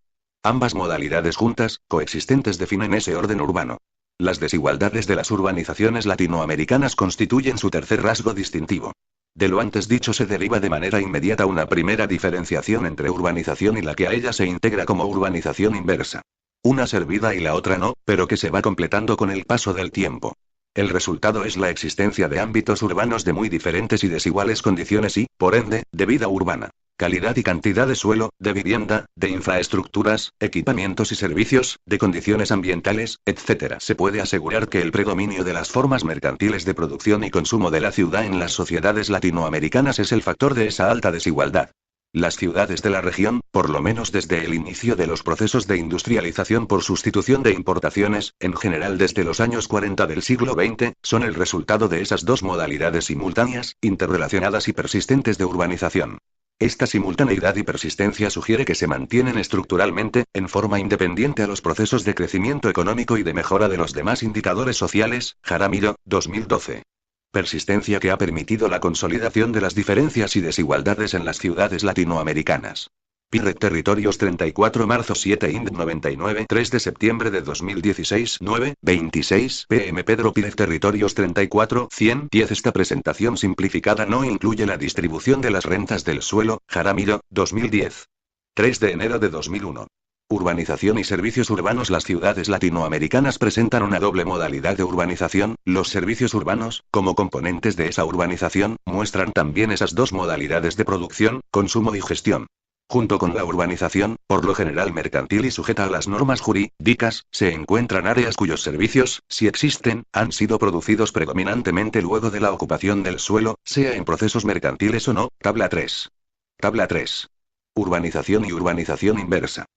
Ambas modalidades juntas, coexistentes, definen ese orden urbano. Las desigualdades de las urbanizaciones latinoamericanas constituyen su tercer rasgo distintivo. De lo antes dicho se deriva de manera inmediata una primera diferenciación entre urbanización y la que a ella se integra como urbanización inversa. Una servida y la otra no, pero que se va completando con el paso del tiempo. El resultado es la existencia de ámbitos urbanos de muy diferentes y desiguales condiciones y, por ende, de vida urbana. Calidad y cantidad de suelo, de vivienda, de infraestructuras, equipamientos y servicios, de condiciones ambientales, etc. Se puede asegurar que el predominio de las formas mercantiles de producción y consumo de la ciudad en las sociedades latinoamericanas es el factor de esa alta desigualdad. Las ciudades de la región, por lo menos desde el inicio de los procesos de industrialización por sustitución de importaciones, en general desde los años 40 del siglo XX, son el resultado de esas dos modalidades simultáneas, interrelacionadas y persistentes de urbanización. Esta simultaneidad y persistencia sugiere que se mantienen estructuralmente, en forma independiente a los procesos de crecimiento económico y de mejora de los demás indicadores sociales. Jaramillo, 2012. Persistencia que ha permitido la consolidación de las diferencias y desigualdades en las ciudades latinoamericanas. Pirrec Territorios 34 marzo 7 Ind 99 3 de septiembre de 2016 9:26 pm. Pedro Pirrec Territorios 34 110. Esta presentación simplificada no incluye la distribución de las rentas del suelo. Jaramillo, 2010. 3 de enero de 2001. Urbanización y servicios urbanos. Las ciudades latinoamericanas presentan una doble modalidad de urbanización. Los servicios urbanos, como componentes de esa urbanización, muestran también esas dos modalidades de producción, consumo y gestión. Junto con la urbanización, por lo general mercantil y sujeta a las normas jurídicas, se encuentran áreas cuyos servicios, si existen, han sido producidos predominantemente luego de la ocupación del suelo, sea en procesos mercantiles o no. Tabla 3. Tabla 3. Urbanización y urbanización inversa.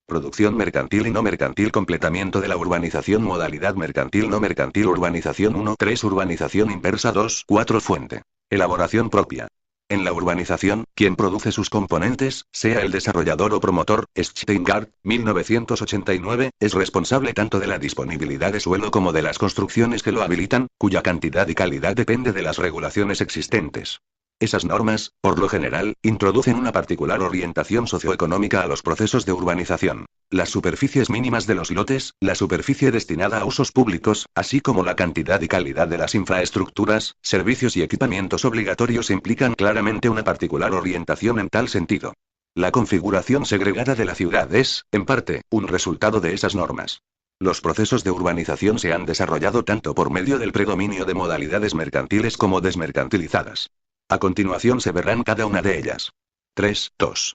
Producción mercantil y no mercantil. Completamiento de la urbanización. Modalidad mercantil no mercantil. Urbanización 1. 3. Urbanización inversa 2. 4. Fuente. Elaboración propia. En la urbanización, quien produce sus componentes, sea el desarrollador o promotor, Steingart, 1989, es responsable tanto de la disponibilidad de suelo como de las construcciones que lo habilitan, cuya cantidad y calidad depende de las regulaciones existentes. Esas normas, por lo general, introducen una particular orientación socioeconómica a los procesos de urbanización. Las superficies mínimas de los lotes, la superficie destinada a usos públicos, así como la cantidad y calidad de las infraestructuras, servicios y equipamientos obligatorios implican claramente una particular orientación en tal sentido. La configuración segregada de la ciudad es, en parte, un resultado de esas normas. Los procesos de urbanización se han desarrollado tanto por medio del predominio de modalidades mercantiles como desmercantilizadas. A continuación se verán cada una de ellas. 3.2.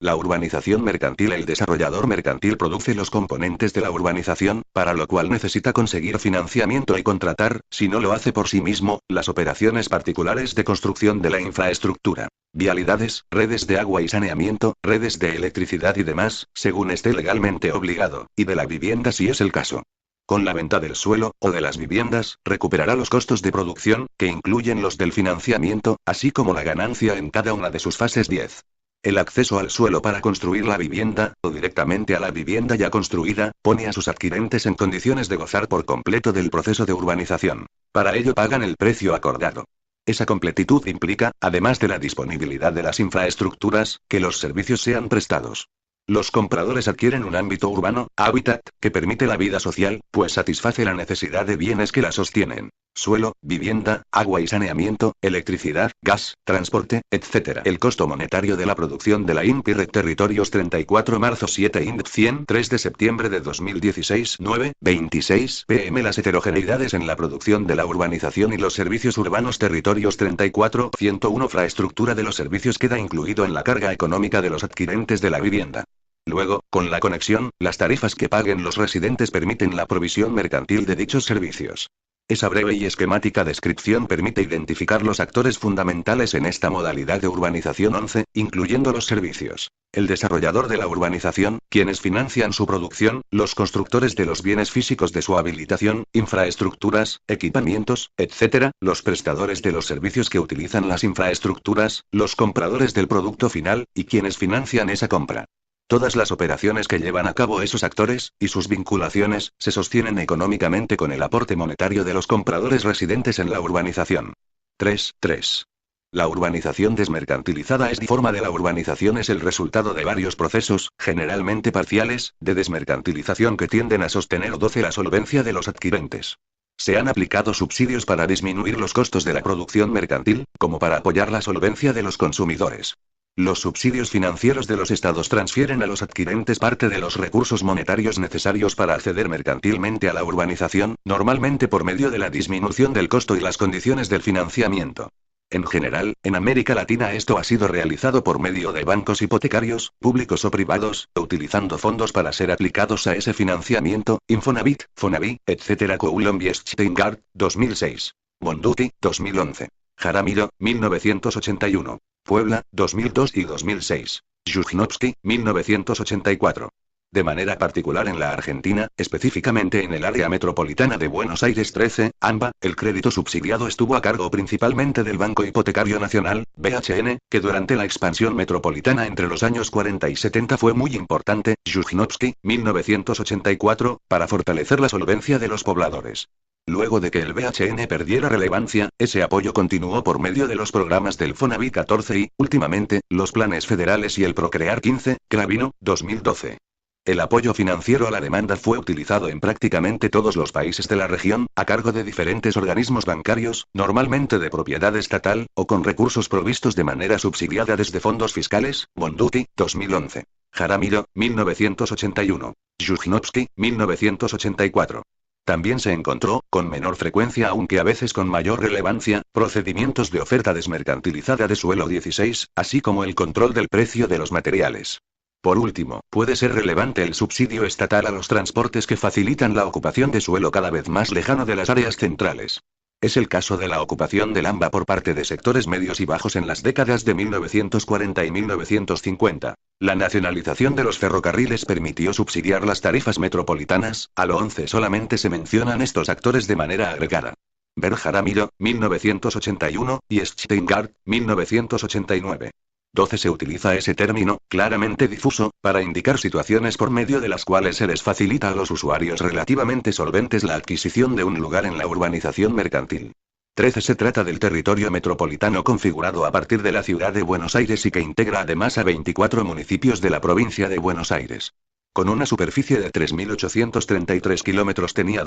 La urbanización mercantil. El desarrollador mercantil produce los componentes de la urbanización, para lo cual necesita conseguir financiamiento y contratar, si no lo hace por sí mismo, las operaciones particulares de construcción de la infraestructura. Vialidades, redes de agua y saneamiento, redes de electricidad y demás, según esté legalmente obligado, y de la vivienda si es el caso. Con la venta del suelo, o de las viviendas, recuperará los costos de producción, que incluyen los del financiamiento, así como la ganancia en cada una de sus fases. 10. El acceso al suelo para construir la vivienda, o directamente a la vivienda ya construida, pone a sus adquirentes en condiciones de gozar por completo del proceso de urbanización. Para ello pagan el precio acordado. Esa completitud implica, además de la disponibilidad de las infraestructuras, que los servicios sean prestados. Los compradores adquieren un ámbito urbano, hábitat, que permite la vida social, pues satisface la necesidad de bienes que la sostienen. Suelo, vivienda, agua y saneamiento, electricidad, gas, transporte, etc. El costo monetario de la producción de la INPI. Territorios 34 marzo 7 IND 100 3 de septiembre de 2016 9:26 pm. Las heterogeneidades en la producción de la urbanización y los servicios urbanos. Territorios 34 101 Infraestructura de los servicios queda incluido en la carga económica de los adquirentes de la vivienda. Luego, con la conexión, las tarifas que paguen los residentes permiten la provisión mercantil de dichos servicios. Esa breve y esquemática descripción permite identificar los actores fundamentales en esta modalidad de urbanización 11, incluyendo los servicios. El desarrollador de la urbanización, quienes financian su producción, los constructores de los bienes físicos de su habilitación, infraestructuras, equipamientos, etc., los prestadores de los servicios que utilizan las infraestructuras, los compradores del producto final, y quienes financian esa compra. Todas las operaciones que llevan a cabo esos actores, y sus vinculaciones, se sostienen económicamente con el aporte monetario de los compradores residentes en la urbanización. 3.3. La urbanización desmercantilizada. Esta forma de la urbanización es el resultado de varios procesos, generalmente parciales, de desmercantilización que tienden a sostener o doce la solvencia de los adquirentes. Se han aplicado subsidios para disminuir los costos de la producción mercantil, como para apoyar la solvencia de los consumidores. Los subsidios financieros de los estados transfieren a los adquirentes parte de los recursos monetarios necesarios para acceder mercantilmente a la urbanización, normalmente por medio de la disminución del costo y las condiciones del financiamiento. En general, en América Latina esto ha sido realizado por medio de bancos hipotecarios, públicos o privados, utilizando fondos para ser aplicados a ese financiamiento, Infonavit, Fonaví, etc. Coulomb y Steingart, 2006. Bonduti, 2011. Jaramillo, 1981. Puebla, 2002 y 2006. Yujnovsky, 1984. De manera particular en la Argentina, específicamente en el área metropolitana de Buenos Aires 13, AMBA, el crédito subsidiado estuvo a cargo principalmente del Banco Hipotecario Nacional, BHN, que durante la expansión metropolitana entre los años 40 y 70 fue muy importante, Yujnovsky, 1984, para fortalecer la solvencia de los pobladores. Luego de que el BHN perdiera relevancia, ese apoyo continuó por medio de los programas del Fonaví 14 y, últimamente, los planes federales y el Procrear 15, Gravino, 2012. El apoyo financiero a la demanda fue utilizado en prácticamente todos los países de la región, a cargo de diferentes organismos bancarios, normalmente de propiedad estatal, o con recursos provistos de manera subsidiada desde fondos fiscales, Bonduti, 2011. Jaramillo, 1981. Yujnovsky, 1984. También se encontró, con menor frecuencia aunque a veces con mayor relevancia, procedimientos de oferta desmercantilizada de suelo 16, así como el control del precio de los materiales. Por último, puede ser relevante el subsidio estatal a los transportes que facilitan la ocupación de suelo cada vez más lejano de las áreas centrales. Es el caso de la ocupación del AMBA por parte de sectores medios y bajos en las décadas de 1940 y 1950. La nacionalización de los ferrocarriles permitió subsidiar las tarifas metropolitanas, a lo 11 solamente se mencionan estos actores de manera agregada. Ver Jaramillo, 1981, y Steingart, 1989. 12 se utiliza ese término, claramente difuso, para indicar situaciones por medio de las cuales se les facilita a los usuarios relativamente solventes la adquisición de un lugar en la urbanización mercantil. 13 se trata del territorio metropolitano configurado a partir de la ciudad de Buenos Aires y que integra además a 24 municipios de la provincia de Buenos Aires. Con una superficie de 3.833 kilómetros tenía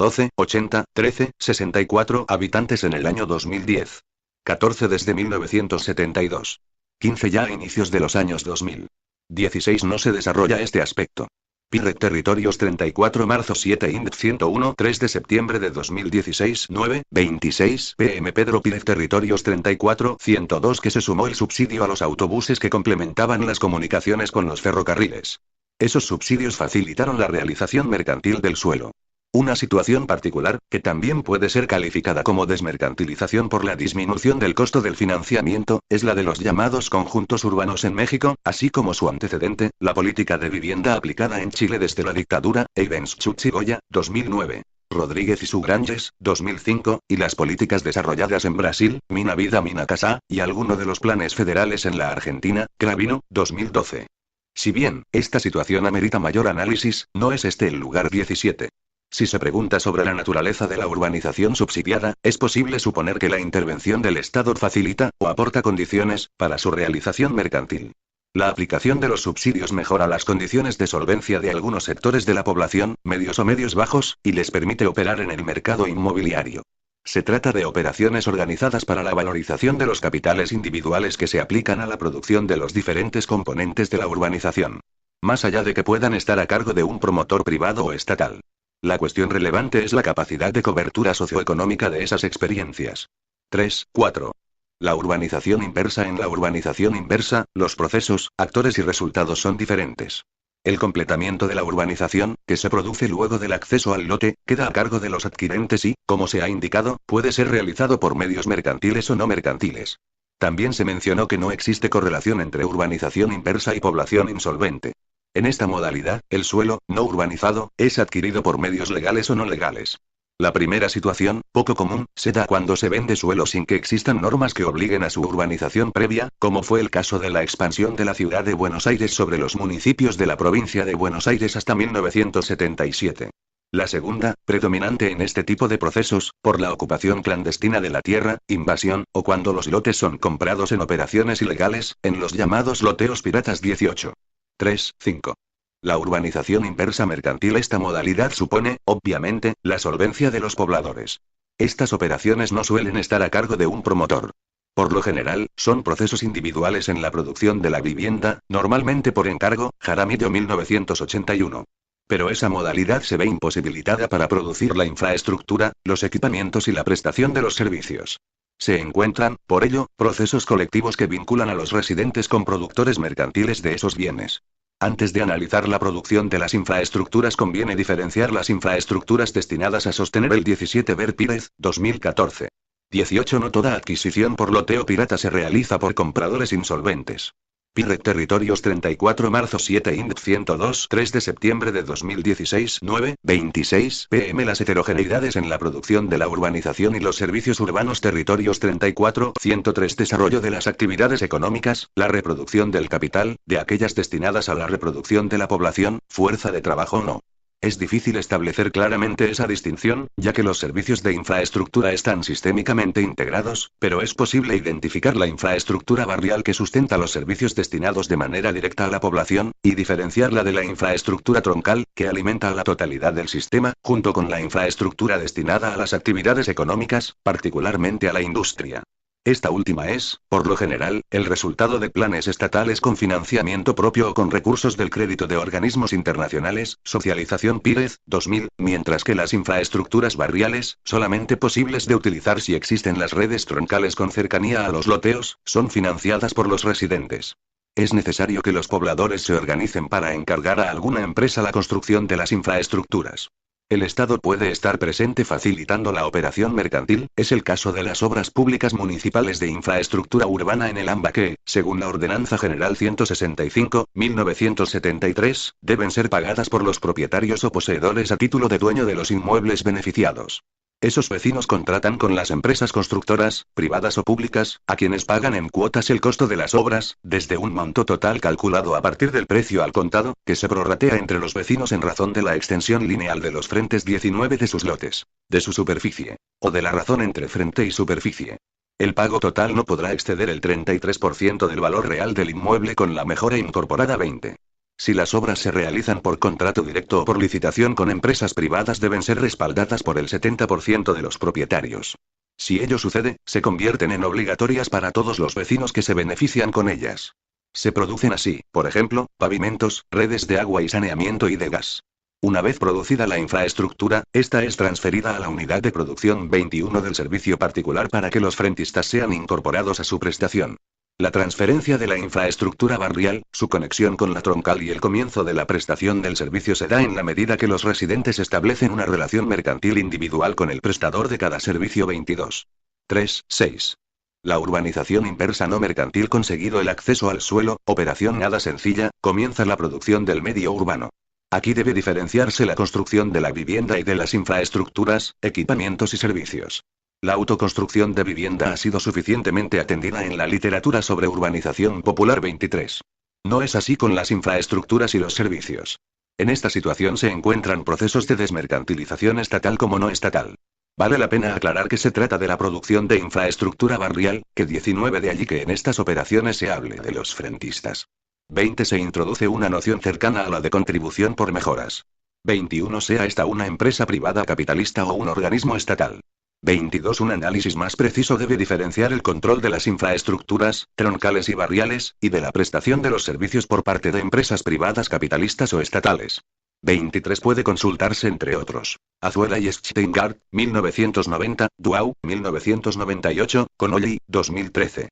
64 habitantes en el año 2010. 14 desde 1972. 15 ya a inicios de los años 2000. 16 no se desarrolla este aspecto. Pirret Territorios 34 marzo 7 Ind 101 3 de septiembre de 2016 9:26 pm Pedro Pírez Territorios 34 102 que se sumó el subsidio a los autobuses que complementaban las comunicaciones con los ferrocarriles. Esos subsidios facilitaron la realización mercantil del suelo. Una situación particular, que también puede ser calificada como desmercantilización por la disminución del costo del financiamiento, es la de los llamados conjuntos urbanos en México, así como su antecedente, la política de vivienda aplicada en Chile desde la dictadura, Evans Chuchigoya, 2009. Rodríguez y Sugranges, 2005, y las políticas desarrolladas en Brasil, Mina Vida Mina Casa, y alguno de los planes federales en la Argentina, Cravino, 2012. Si bien, esta situación amerita mayor análisis, no es este el lugar 17. Si se pregunta sobre la naturaleza de la urbanización subsidiada, es posible suponer que la intervención del Estado facilita, o aporta condiciones, para su realización mercantil. La aplicación de los subsidios mejora las condiciones de solvencia de algunos sectores de la población, medios o medios bajos, y les permite operar en el mercado inmobiliario. Se trata de operaciones organizadas para la valorización de los capitales individuales que se aplican a la producción de los diferentes componentes de la urbanización. Más allá de que puedan estar a cargo de un promotor privado o estatal. La cuestión relevante es la capacidad de cobertura socioeconómica de esas experiencias. 3, 4. La urbanización inversa. En la urbanización inversa, los procesos, actores y resultados son diferentes. El completamiento de la urbanización, que se produce luego del acceso al lote, queda a cargo de los adquirentes y, como se ha indicado, puede ser realizado por medios mercantiles o no mercantiles. También se mencionó que no existe correlación entre urbanización inversa y población insolvente. En esta modalidad, el suelo, no urbanizado, es adquirido por medios legales o no legales. La primera situación, poco común, se da cuando se vende suelo sin que existan normas que obliguen a su urbanización previa, como fue el caso de la expansión de la ciudad de Buenos Aires sobre los municipios de la provincia de Buenos Aires hasta 1977. La segunda, predominante en este tipo de procesos, por la ocupación clandestina de la tierra, invasión, o cuando los lotes son comprados en operaciones ilegales, en los llamados loteos piratas 18. 3, 5. La urbanización inversa mercantil. Esta modalidad supone, obviamente, la solvencia de los pobladores. Estas operaciones no suelen estar a cargo de un promotor. Por lo general, son procesos individuales en la producción de la vivienda, normalmente por encargo, Jaramillo 1981. Pero esa modalidad se ve imposibilitada para producir la infraestructura, los equipamientos y la prestación de los servicios. Se encuentran, por ello, procesos colectivos que vinculan a los residentes con productores mercantiles de esos bienes. Antes de analizar la producción de las infraestructuras conviene diferenciar las infraestructuras destinadas a sostener el 17 Ver Pírez, 2014. 18 No toda adquisición por loteo pirata se realiza por compradores insolventes. Pirret Territorios 34 marzo 7 Ind 102 3 de septiembre de 2016 9:26 pm Las heterogeneidades en la producción de la urbanización y los servicios urbanos. Territorios 34 103 Desarrollo de las actividades económicas, la reproducción del capital, de aquellas destinadas a la reproducción de la población, fuerza de trabajo o no. Es difícil establecer claramente esa distinción, ya que los servicios de infraestructura están sistémicamente integrados, pero es posible identificar la infraestructura barrial que sustenta los servicios destinados de manera directa a la población, y diferenciarla de la infraestructura troncal, que alimenta a la totalidad del sistema, junto con la infraestructura destinada a las actividades económicas, particularmente a la industria. Esta última es, por lo general, el resultado de planes estatales con financiamiento propio o con recursos del crédito de organismos internacionales, Socialización Pírez, 2000, mientras que las infraestructuras barriales, solamente posibles de utilizar si existen las redes troncales con cercanía a los loteos, son financiadas por los residentes. Es necesario que los pobladores se organicen para encargar a alguna empresa la construcción de las infraestructuras. El Estado puede estar presente facilitando la operación mercantil, es el caso de las obras públicas municipales de infraestructura urbana en el AMBA que, según la Ordenanza General 165/1973, deben ser pagadas por los propietarios o poseedores a título de dueño de los inmuebles beneficiados. Esos vecinos contratan con las empresas constructoras, privadas o públicas, a quienes pagan en cuotas el costo de las obras, desde un monto total calculado a partir del precio al contado, que se prorratea entre los vecinos en razón de la extensión lineal de los frentes 19 de sus lotes, de su superficie, o de la razón entre frente y superficie. El pago total no podrá exceder el 33% del valor real del inmueble con la mejora incorporada 20. Si las obras se realizan por contrato directo o por licitación con empresas privadas deben ser respaldadas por el 70% de los propietarios. Si ello sucede, se convierten en obligatorias para todos los vecinos que se benefician con ellas. Se producen así, por ejemplo, pavimentos, redes de agua y saneamiento y de gas. Una vez producida la infraestructura, esta es transferida a la unidad de producción 21 del servicio particular para que los frentistas sean incorporados a su prestación. La transferencia de la infraestructura barrial, su conexión con la troncal y el comienzo de la prestación del servicio se da en la medida que los residentes establecen una relación mercantil individual con el prestador de cada servicio 22. 3.6. La urbanización inversa no mercantil conseguido el acceso al suelo, operación nada sencilla, comienza la producción del medio urbano. Aquí debe diferenciarse la construcción de la vivienda y de las infraestructuras, equipamientos y servicios. La autoconstrucción de vivienda ha sido suficientemente atendida en la literatura sobre urbanización popular 23. No es así con las infraestructuras y los servicios. En esta situación se encuentran procesos de desmercantilización estatal como no estatal. Vale la pena aclarar que se trata de la producción de infraestructura barrial, que 19 de allí que en estas operaciones se hable de los frentistas. 20 se introduce una noción cercana a la de contribución por mejoras. 21 sea esta una empresa privada capitalista o un organismo estatal. 22. Un análisis más preciso debe diferenciar el control de las infraestructuras, troncales y barriales, y de la prestación de los servicios por parte de empresas privadas capitalistas o estatales. 23. Puede consultarse entre otros. Azuela y Steingart, 1990, Duau, 1998, Connolly, 2013.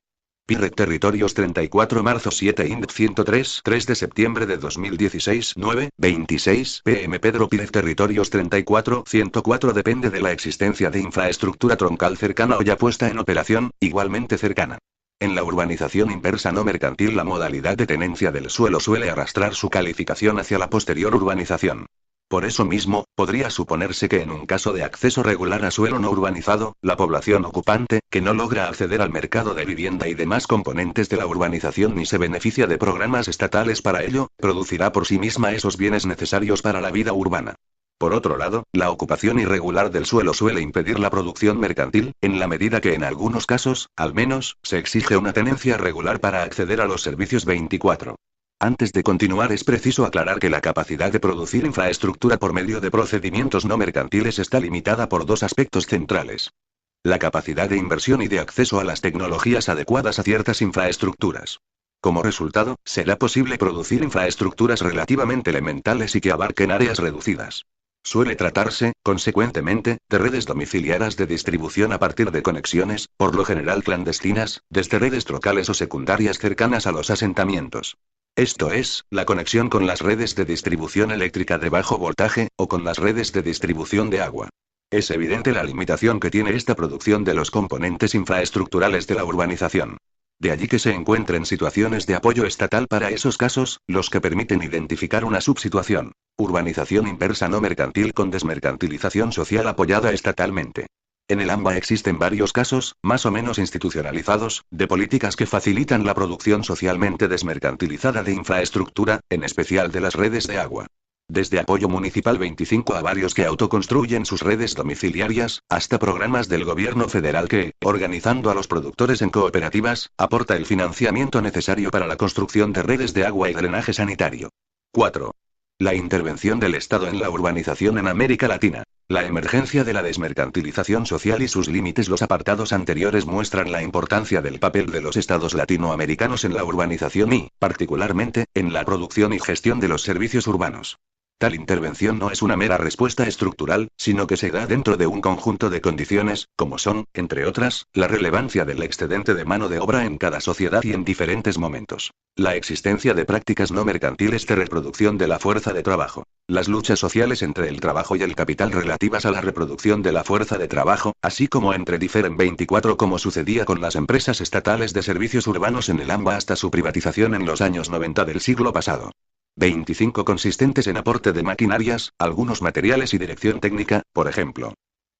Pirrec Territorios 34 marzo 7 Ind 103 3 de septiembre de 2016 9, 26 pm Pedro Pirrec Territorios 34 104 depende de la existencia de infraestructura troncal cercana o ya puesta en operación, igualmente cercana. En la urbanización inversa no mercantil la modalidad de tenencia del suelo suele arrastrar su calificación hacia la posterior urbanización. Por eso mismo, podría suponerse que en un caso de acceso regular a suelo no urbanizado, la población ocupante, que no logra acceder al mercado de vivienda y demás componentes de la urbanización ni se beneficia de programas estatales para ello, producirá por sí misma esos bienes necesarios para la vida urbana. Por otro lado, la ocupación irregular del suelo suele impedir la producción mercantil, en la medida que en algunos casos, al menos, se exige una tenencia regular para acceder a los servicios 24. Antes de continuar es preciso aclarar que la capacidad de producir infraestructura por medio de procedimientos no mercantiles está limitada por dos aspectos centrales. La capacidad de inversión y de acceso a las tecnologías adecuadas a ciertas infraestructuras. Como resultado, será posible producir infraestructuras relativamente elementales y que abarquen áreas reducidas. Suele tratarse, consecuentemente, de redes domiciliaras de distribución a partir de conexiones, por lo general clandestinas, desde redes troncales o secundarias cercanas a los asentamientos. Esto es, la conexión con las redes de distribución eléctrica de bajo voltaje, o con las redes de distribución de agua. Es evidente la limitación que tiene esta producción de los componentes infraestructurales de la urbanización. De allí que se encuentren situaciones de apoyo estatal para esos casos, los que permiten identificar una subsituación. Urbanización inversa no mercantil con desmercantilización social apoyada estatalmente. En el AMBA existen varios casos, más o menos institucionalizados, de políticas que facilitan la producción socialmente desmercantilizada de infraestructura, en especial de las redes de agua. Desde apoyo municipal 25 a varios que autoconstruyen sus redes domiciliarias, hasta programas del gobierno federal que, organizando a los productores en cooperativas, aporta el financiamiento necesario para la construcción de redes de agua y drenaje sanitario. 4. La intervención del Estado en la urbanización en América Latina. La emergencia de la desmercantilización social y sus límites. Los apartados anteriores muestran la importancia del papel de los estados latinoamericanos en la urbanización y, particularmente, en la producción y gestión de los servicios urbanos. Tal intervención no es una mera respuesta estructural, sino que se da dentro de un conjunto de condiciones, como son, entre otras, la relevancia del excedente de mano de obra en cada sociedad y en diferentes momentos. La existencia de prácticas no mercantiles de reproducción de la fuerza de trabajo. Las luchas sociales entre el trabajo y el capital relativas a la reproducción de la fuerza de trabajo, así como entre diferen 24 como sucedía con las empresas estatales de servicios urbanos en el AMBA hasta su privatización en los años 90 del siglo pasado. 25 consistentes en aporte de maquinarias, algunos materiales y dirección técnica, por ejemplo.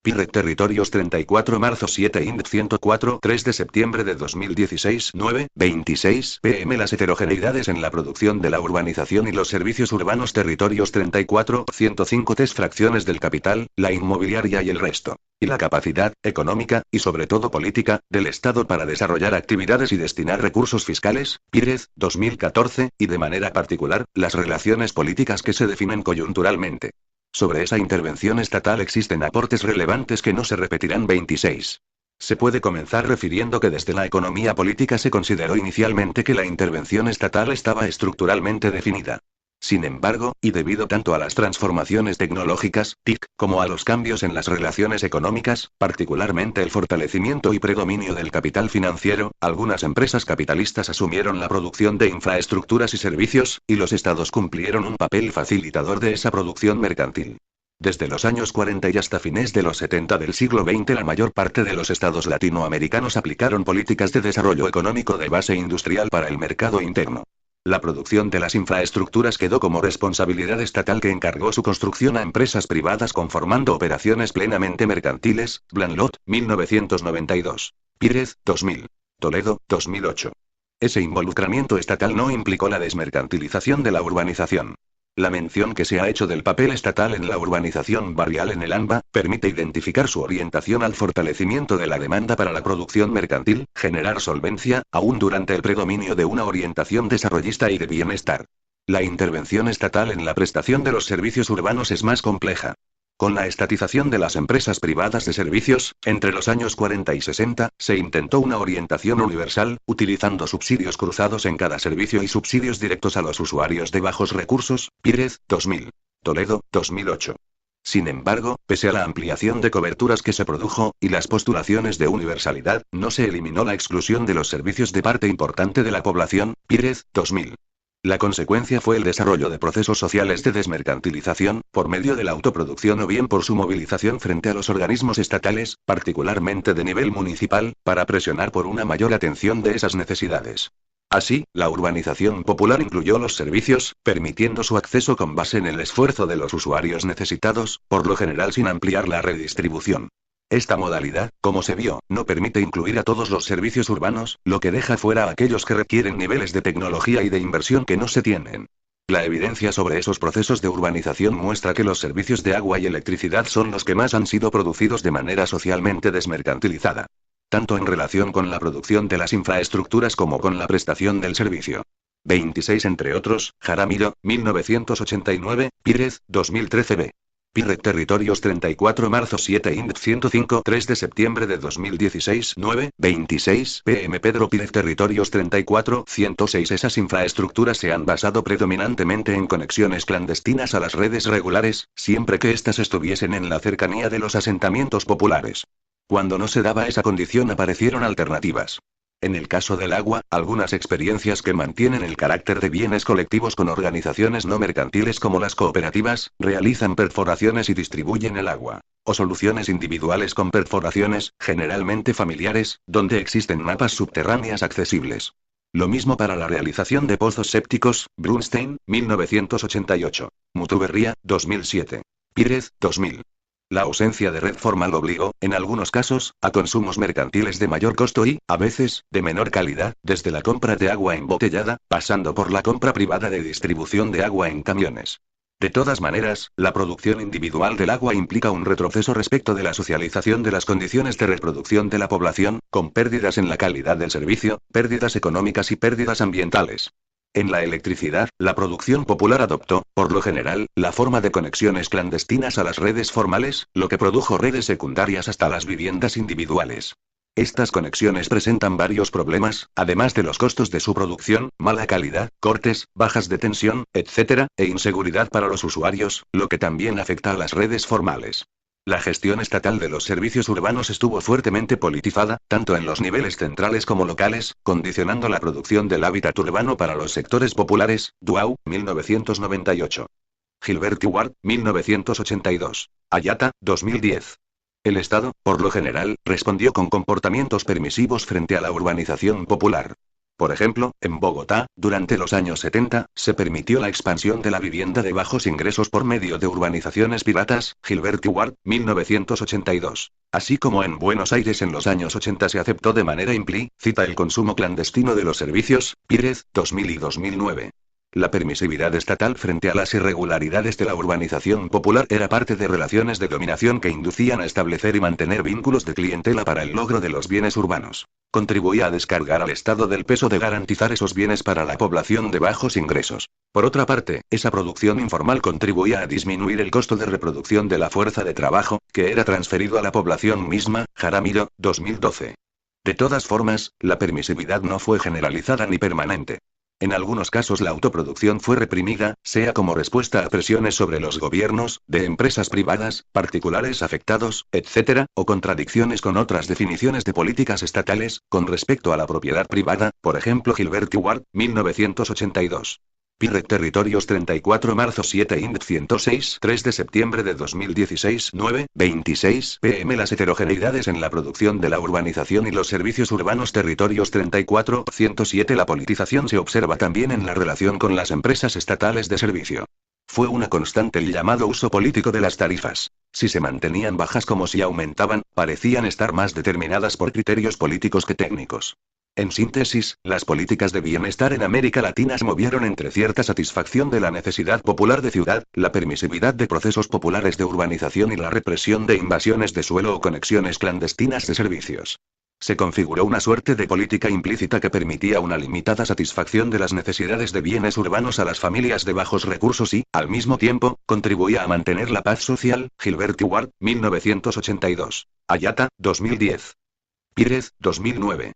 Pirret Territorios 34 marzo 7 Ind 104 3 de septiembre de 2016 9:26 pm Las heterogeneidades en la producción de la urbanización y los servicios urbanos Territorios 34 105 Test fracciones del capital, la inmobiliaria y el resto. Y la capacidad, económica, y sobre todo política, del Estado para desarrollar actividades y destinar recursos fiscales, Pírez, 2014, y de manera particular, las relaciones políticas que se definen coyunturalmente. Sobre esa intervención estatal existen aportes relevantes que no se repetirán. 26. Se puede comenzar refiriendo que desde la economía política se consideró inicialmente que la intervención estatal estaba estructuralmente definida. Sin embargo, y debido tanto a las transformaciones tecnológicas, TIC, como a los cambios en las relaciones económicas, particularmente el fortalecimiento y predominio del capital financiero, algunas empresas capitalistas asumieron la producción de infraestructuras y servicios, y los estados cumplieron un papel facilitador de esa producción mercantil. Desde los años 40 y hasta fines de los 70 del siglo XX la mayor parte de los estados latinoamericanos aplicaron políticas de desarrollo económico de base industrial para el mercado interno. La producción de las infraestructuras quedó como responsabilidad estatal que encargó su construcción a empresas privadas conformando operaciones plenamente mercantiles, Blanlot, 1992. Pírez, 2000. Toledo, 2008. Ese involucramiento estatal no implicó la desmercantilización de la urbanización. La mención que se ha hecho del papel estatal en la urbanización barrial en el AMBA, permite identificar su orientación al fortalecimiento de la demanda para la producción mercantil, generar solvencia, aún durante el predominio de una orientación desarrollista y de bienestar. La intervención estatal en la prestación de los servicios urbanos es más compleja. Con la estatización de las empresas privadas de servicios, entre los años 40 y 60, se intentó una orientación universal, utilizando subsidios cruzados en cada servicio y subsidios directos a los usuarios de bajos recursos, Pírez, 2000. Toledo, 2008. Sin embargo, pese a la ampliación de coberturas que se produjo, y las postulaciones de universalidad, no se eliminó la exclusión de los servicios de parte importante de la población, Pírez, 2000. La consecuencia fue el desarrollo de procesos sociales de desmercantilización, por medio de la autoproducción o bien por su movilización frente a los organismos estatales, particularmente de nivel municipal, para presionar por una mayor atención de esas necesidades. Así, la urbanización popular incluyó los servicios, permitiendo su acceso con base en el esfuerzo de los usuarios necesitados, por lo general sin ampliar la redistribución. Esta modalidad, como se vio, no permite incluir a todos los servicios urbanos, lo que deja fuera a aquellos que requieren niveles de tecnología y de inversión que no se tienen. La evidencia sobre esos procesos de urbanización muestra que los servicios de agua y electricidad son los que más han sido producidos de manera socialmente desmercantilizada. Tanto en relación con la producción de las infraestructuras como con la prestación del servicio. 26 entre otros, Jaramillo, 1989, Pírez, 2013 b. Pirret Territorios 34 marzo 7 Ind 105 3 de septiembre de 2016 9:26 pm Pedro Pírez Territorios 34 106 Esas infraestructuras se han basado predominantemente en conexiones clandestinas a las redes regulares, siempre que éstas estuviesen en la cercanía de los asentamientos populares. Cuando no se daba esa condición aparecieron alternativas. En el caso del agua, algunas experiencias que mantienen el carácter de bienes colectivos con organizaciones no mercantiles como las cooperativas, realizan perforaciones y distribuyen el agua. O soluciones individuales con perforaciones, generalmente familiares, donde existen napas subterráneas accesibles. Lo mismo para la realización de pozos sépticos, Brunstein, 1988. Mutuberría, 2007. Pírez, 2000. La ausencia de red formal obligó, en algunos casos, a consumos mercantiles de mayor costo y, a veces, de menor calidad, desde la compra de agua embotellada, pasando por la compra privada de distribución de agua en camiones. De todas maneras, la producción individual del agua implica un retroceso respecto de la socialización de las condiciones de reproducción de la población, con pérdidas en la calidad del servicio, pérdidas económicas y pérdidas ambientales. En la electricidad, la producción popular adoptó, por lo general, la forma de conexiones clandestinas a las redes formales, lo que produjo redes secundarias hasta las viviendas individuales. Estas conexiones presentan varios problemas, además de los costos de su producción, mala calidad, cortes, bajas de tensión, etc., e inseguridad para los usuarios, lo que también afecta a las redes formales. La gestión estatal de los servicios urbanos estuvo fuertemente politizada, tanto en los niveles centrales como locales, condicionando la producción del hábitat urbano para los sectores populares, Duau, 1998. Gilbert Ward, 1982. Ayata, 2010. El Estado, por lo general, respondió con comportamientos permisivos frente a la urbanización popular. Por ejemplo, en Bogotá, durante los años 70, se permitió la expansión de la vivienda de bajos ingresos por medio de urbanizaciones piratas, Gilbert Ward, 1982. Así como en Buenos Aires en los años 80 se aceptó de manera implícita el consumo clandestino de los servicios, Pírez, 2000 y 2009. La permisividad estatal frente a las irregularidades de la urbanización popular era parte de relaciones de dominación que inducían a establecer y mantener vínculos de clientela para el logro de los bienes urbanos. Contribuía a descargar al Estado del peso de garantizar esos bienes para la población de bajos ingresos. Por otra parte, esa producción informal contribuía a disminuir el costo de reproducción de la fuerza de trabajo, que era transferido a la población misma, Jaramillo, 2012. De todas formas, la permisividad no fue generalizada ni permanente. En algunos casos la autoproducción fue reprimida, sea como respuesta a presiones sobre los gobiernos, de empresas privadas, particulares afectados, etc., o contradicciones con otras definiciones de políticas estatales, con respecto a la propiedad privada, por ejemplo Gilbert Ward, 1982. Pirret Territorios 34 marzo 7 Ind 106 3 de septiembre de 2016 9:26 pm Las heterogeneidades en la producción de la urbanización y los servicios urbanos Territorios 34 107 La politización se observa también en la relación con las empresas estatales de servicio. Fue una constante el llamado uso político de las tarifas. Si se mantenían bajas como si aumentaban, parecían estar más determinadas por criterios políticos que técnicos. En síntesis, las políticas de bienestar en América Latina se movieron entre cierta satisfacción de la necesidad popular de ciudad, la permisividad de procesos populares de urbanización y la represión de invasiones de suelo o conexiones clandestinas de servicios. Se configuró una suerte de política implícita que permitía una limitada satisfacción de las necesidades de bienes urbanos a las familias de bajos recursos y, al mismo tiempo, contribuía a mantener la paz social, Gilbert Ward, 1982. Ayata, 2010. Pírez, 2009.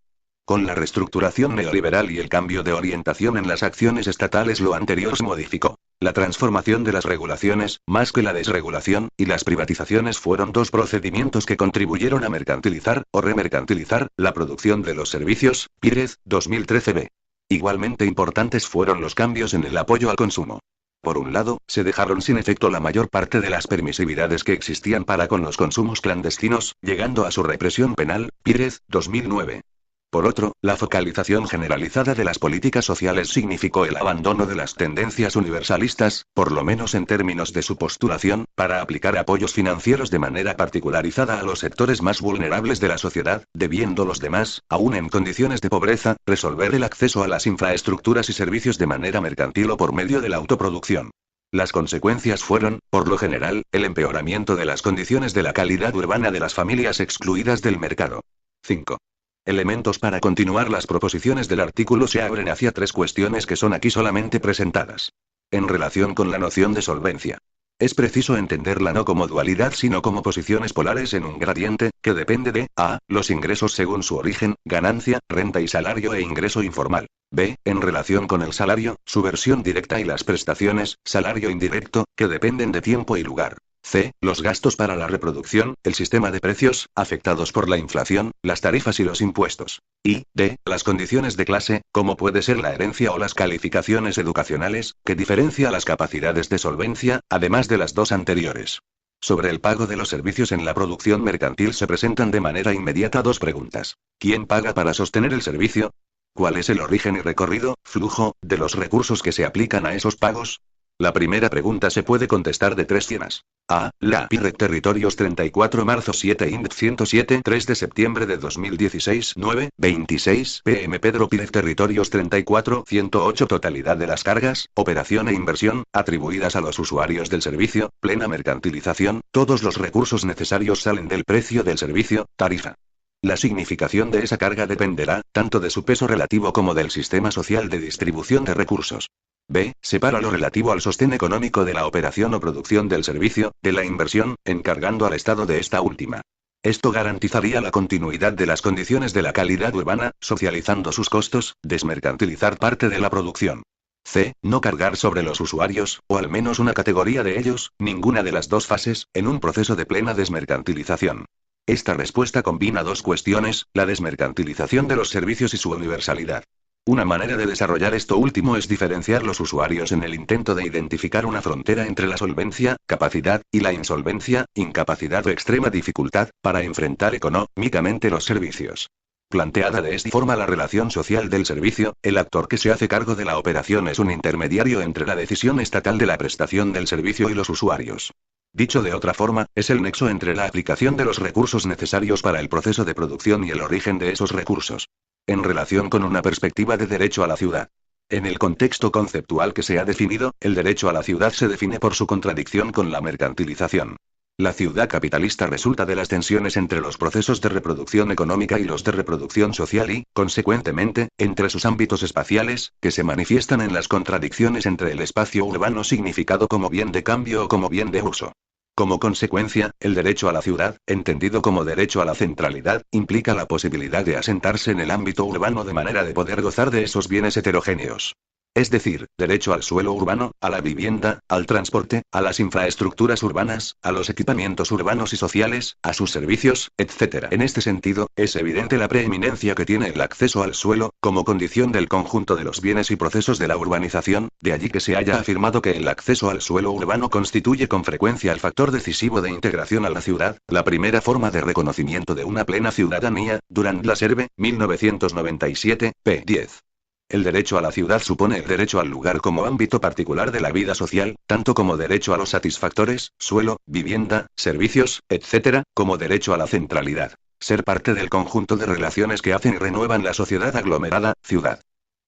Con la reestructuración neoliberal y el cambio de orientación en las acciones estatales lo anterior se modificó. La transformación de las regulaciones, más que la desregulación, y las privatizaciones fueron dos procedimientos que contribuyeron a mercantilizar, o remercantilizar, la producción de los servicios, Pírez, 2013b. Igualmente importantes fueron los cambios en el apoyo al consumo. Por un lado, se dejaron sin efecto la mayor parte de las permisividades que existían para con los consumos clandestinos, llegando a su represión penal, Pírez, 2009. Por otro, la focalización generalizada de las políticas sociales significó el abandono de las tendencias universalistas, por lo menos en términos de su postulación, para aplicar apoyos financieros de manera particularizada a los sectores más vulnerables de la sociedad, debiendo los demás, aún en condiciones de pobreza, resolver el acceso a las infraestructuras y servicios de manera mercantil o por medio de la autoproducción. Las consecuencias fueron, por lo general, el empeoramiento de las condiciones de la calidad urbana de las familias excluidas del mercado. 5. Elementos para continuar. Las proposiciones del artículo se abren hacia tres cuestiones que son aquí solamente presentadas. En relación con la noción de solvencia. Es preciso entenderla no como dualidad sino como posiciones polares en un gradiente, que depende de a. Los ingresos según su origen, ganancia, renta y salario e ingreso informal. b. En relación con el salario, su versión directa y las prestaciones, salario indirecto, que dependen de tiempo y lugar. C. Los gastos para la reproducción, el sistema de precios, afectados por la inflación, las tarifas y los impuestos. Y, D. Las condiciones de clase, como puede ser la herencia o las calificaciones educacionales, que diferencia las capacidades de solvencia, además de las dos anteriores. Sobre el pago de los servicios en la producción mercantil se presentan de manera inmediata dos preguntas. ¿Quién paga para sostener el servicio? ¿Cuál es el origen y recorrido, flujo, de los recursos que se aplican a esos pagos? La primera pregunta se puede contestar de tres formas. A. La Pirret Territorios 34 marzo 7 Ind 107 3 de septiembre de 2016 9:26 pm Pedro Pírez Territorios 34 108 Totalidad de las cargas, operación e inversión, atribuidas a los usuarios del servicio, plena mercantilización, todos los recursos necesarios salen del precio del servicio, tarifa. La significación de esa carga dependerá, tanto de su peso relativo como del sistema social de distribución de recursos. B. Separa lo relativo al sostén económico de la operación o producción del servicio, de la inversión, encargando al Estado de esta última. Esto garantizaría la continuidad de las condiciones de la calidad urbana, socializando sus costos, desmercantilizar parte de la producción. C. No cargar sobre los usuarios, o al menos una categoría de ellos, ninguna de las dos fases, en un proceso de plena desmercantilización. Esta respuesta combina dos cuestiones, la desmercantilización de los servicios y su universalidad. Una manera de desarrollar esto último es diferenciar los usuarios en el intento de identificar una frontera entre la solvencia, capacidad, y la insolvencia, incapacidad o extrema dificultad, para enfrentar económicamente los servicios. Planteada de esta forma la relación social del servicio, el actor que se hace cargo de la operación es un intermediario entre la decisión estatal de la prestación del servicio y los usuarios. Dicho de otra forma, es el nexo entre la aplicación de los recursos necesarios para el proceso de producción y el origen de esos recursos. En relación con una perspectiva de derecho a la ciudad. En el contexto conceptual que se ha definido, el derecho a la ciudad se define por su contradicción con la mercantilización. La ciudad capitalista resulta de las tensiones entre los procesos de reproducción económica y los de reproducción social y, consecuentemente, entre sus ámbitos espaciales, que se manifiestan en las contradicciones entre el espacio urbano significado como bien de cambio o como bien de uso. Como consecuencia, el derecho a la ciudad, entendido como derecho a la centralidad, implica la posibilidad de asentarse en el ámbito urbano de manera de poder gozar de esos bienes heterogéneos. Es decir, derecho al suelo urbano, a la vivienda, al transporte, a las infraestructuras urbanas, a los equipamientos urbanos y sociales, a sus servicios, etc. En este sentido, es evidente la preeminencia que tiene el acceso al suelo, como condición del conjunto de los bienes y procesos de la urbanización, de allí que se haya afirmado que el acceso al suelo urbano constituye con frecuencia el factor decisivo de integración a la ciudad, la primera forma de reconocimiento de una plena ciudadanía, Durand Lasserve, 1997, p. 10. El derecho a la ciudad supone el derecho al lugar como ámbito particular de la vida social, tanto como derecho a los satisfactores, suelo, vivienda, servicios, etc., como derecho a la centralidad. Ser parte del conjunto de relaciones que hacen y renuevan la sociedad aglomerada, ciudad.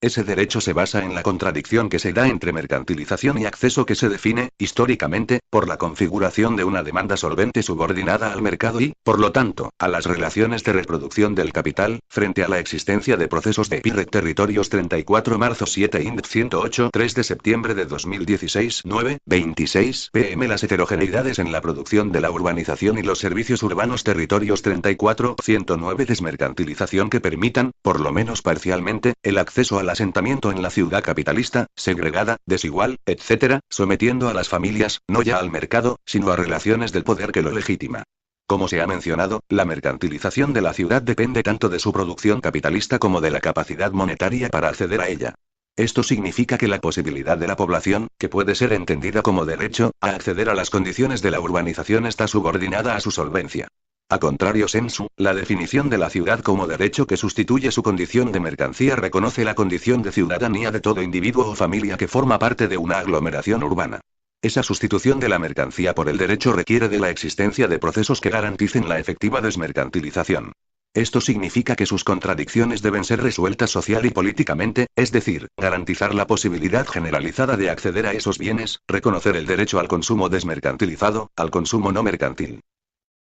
Ese derecho se basa en la contradicción que se da entre mercantilización y acceso que se define, históricamente, por la configuración de una demanda solvente subordinada al mercado y, por lo tanto, a las relaciones de reproducción del capital, frente a la existencia de procesos de PIREC Territorios 34 marzo 7 IND 108 3 de septiembre de 2016 9, 26 pm. Las heterogeneidades en la producción de la urbanización y los servicios urbanos Territorios 34 109 desmercantilización que permitan, por lo menos parcialmente, el acceso al asentamiento en la ciudad capitalista, segregada, desigual, etc., sometiendo a las familias, no ya al mercado, sino a relaciones del poder que lo legitima. Como se ha mencionado, la mercantilización de la ciudad depende tanto de su producción capitalista como de la capacidad monetaria para acceder a ella. Esto significa que la posibilidad de la población, que puede ser entendida como derecho, a acceder a las condiciones de la urbanización está subordinada a su solvencia. A contrario sensu, la definición de la ciudad como derecho que sustituye su condición de mercancía reconoce la condición de ciudadanía de todo individuo o familia que forma parte de una aglomeración urbana. Esa sustitución de la mercancía por el derecho requiere de la existencia de procesos que garanticen la efectiva desmercantilización. Esto significa que sus contradicciones deben ser resueltas social y políticamente, es decir, garantizar la posibilidad generalizada de acceder a esos bienes, reconocer el derecho al consumo desmercantilizado, al consumo no mercantil.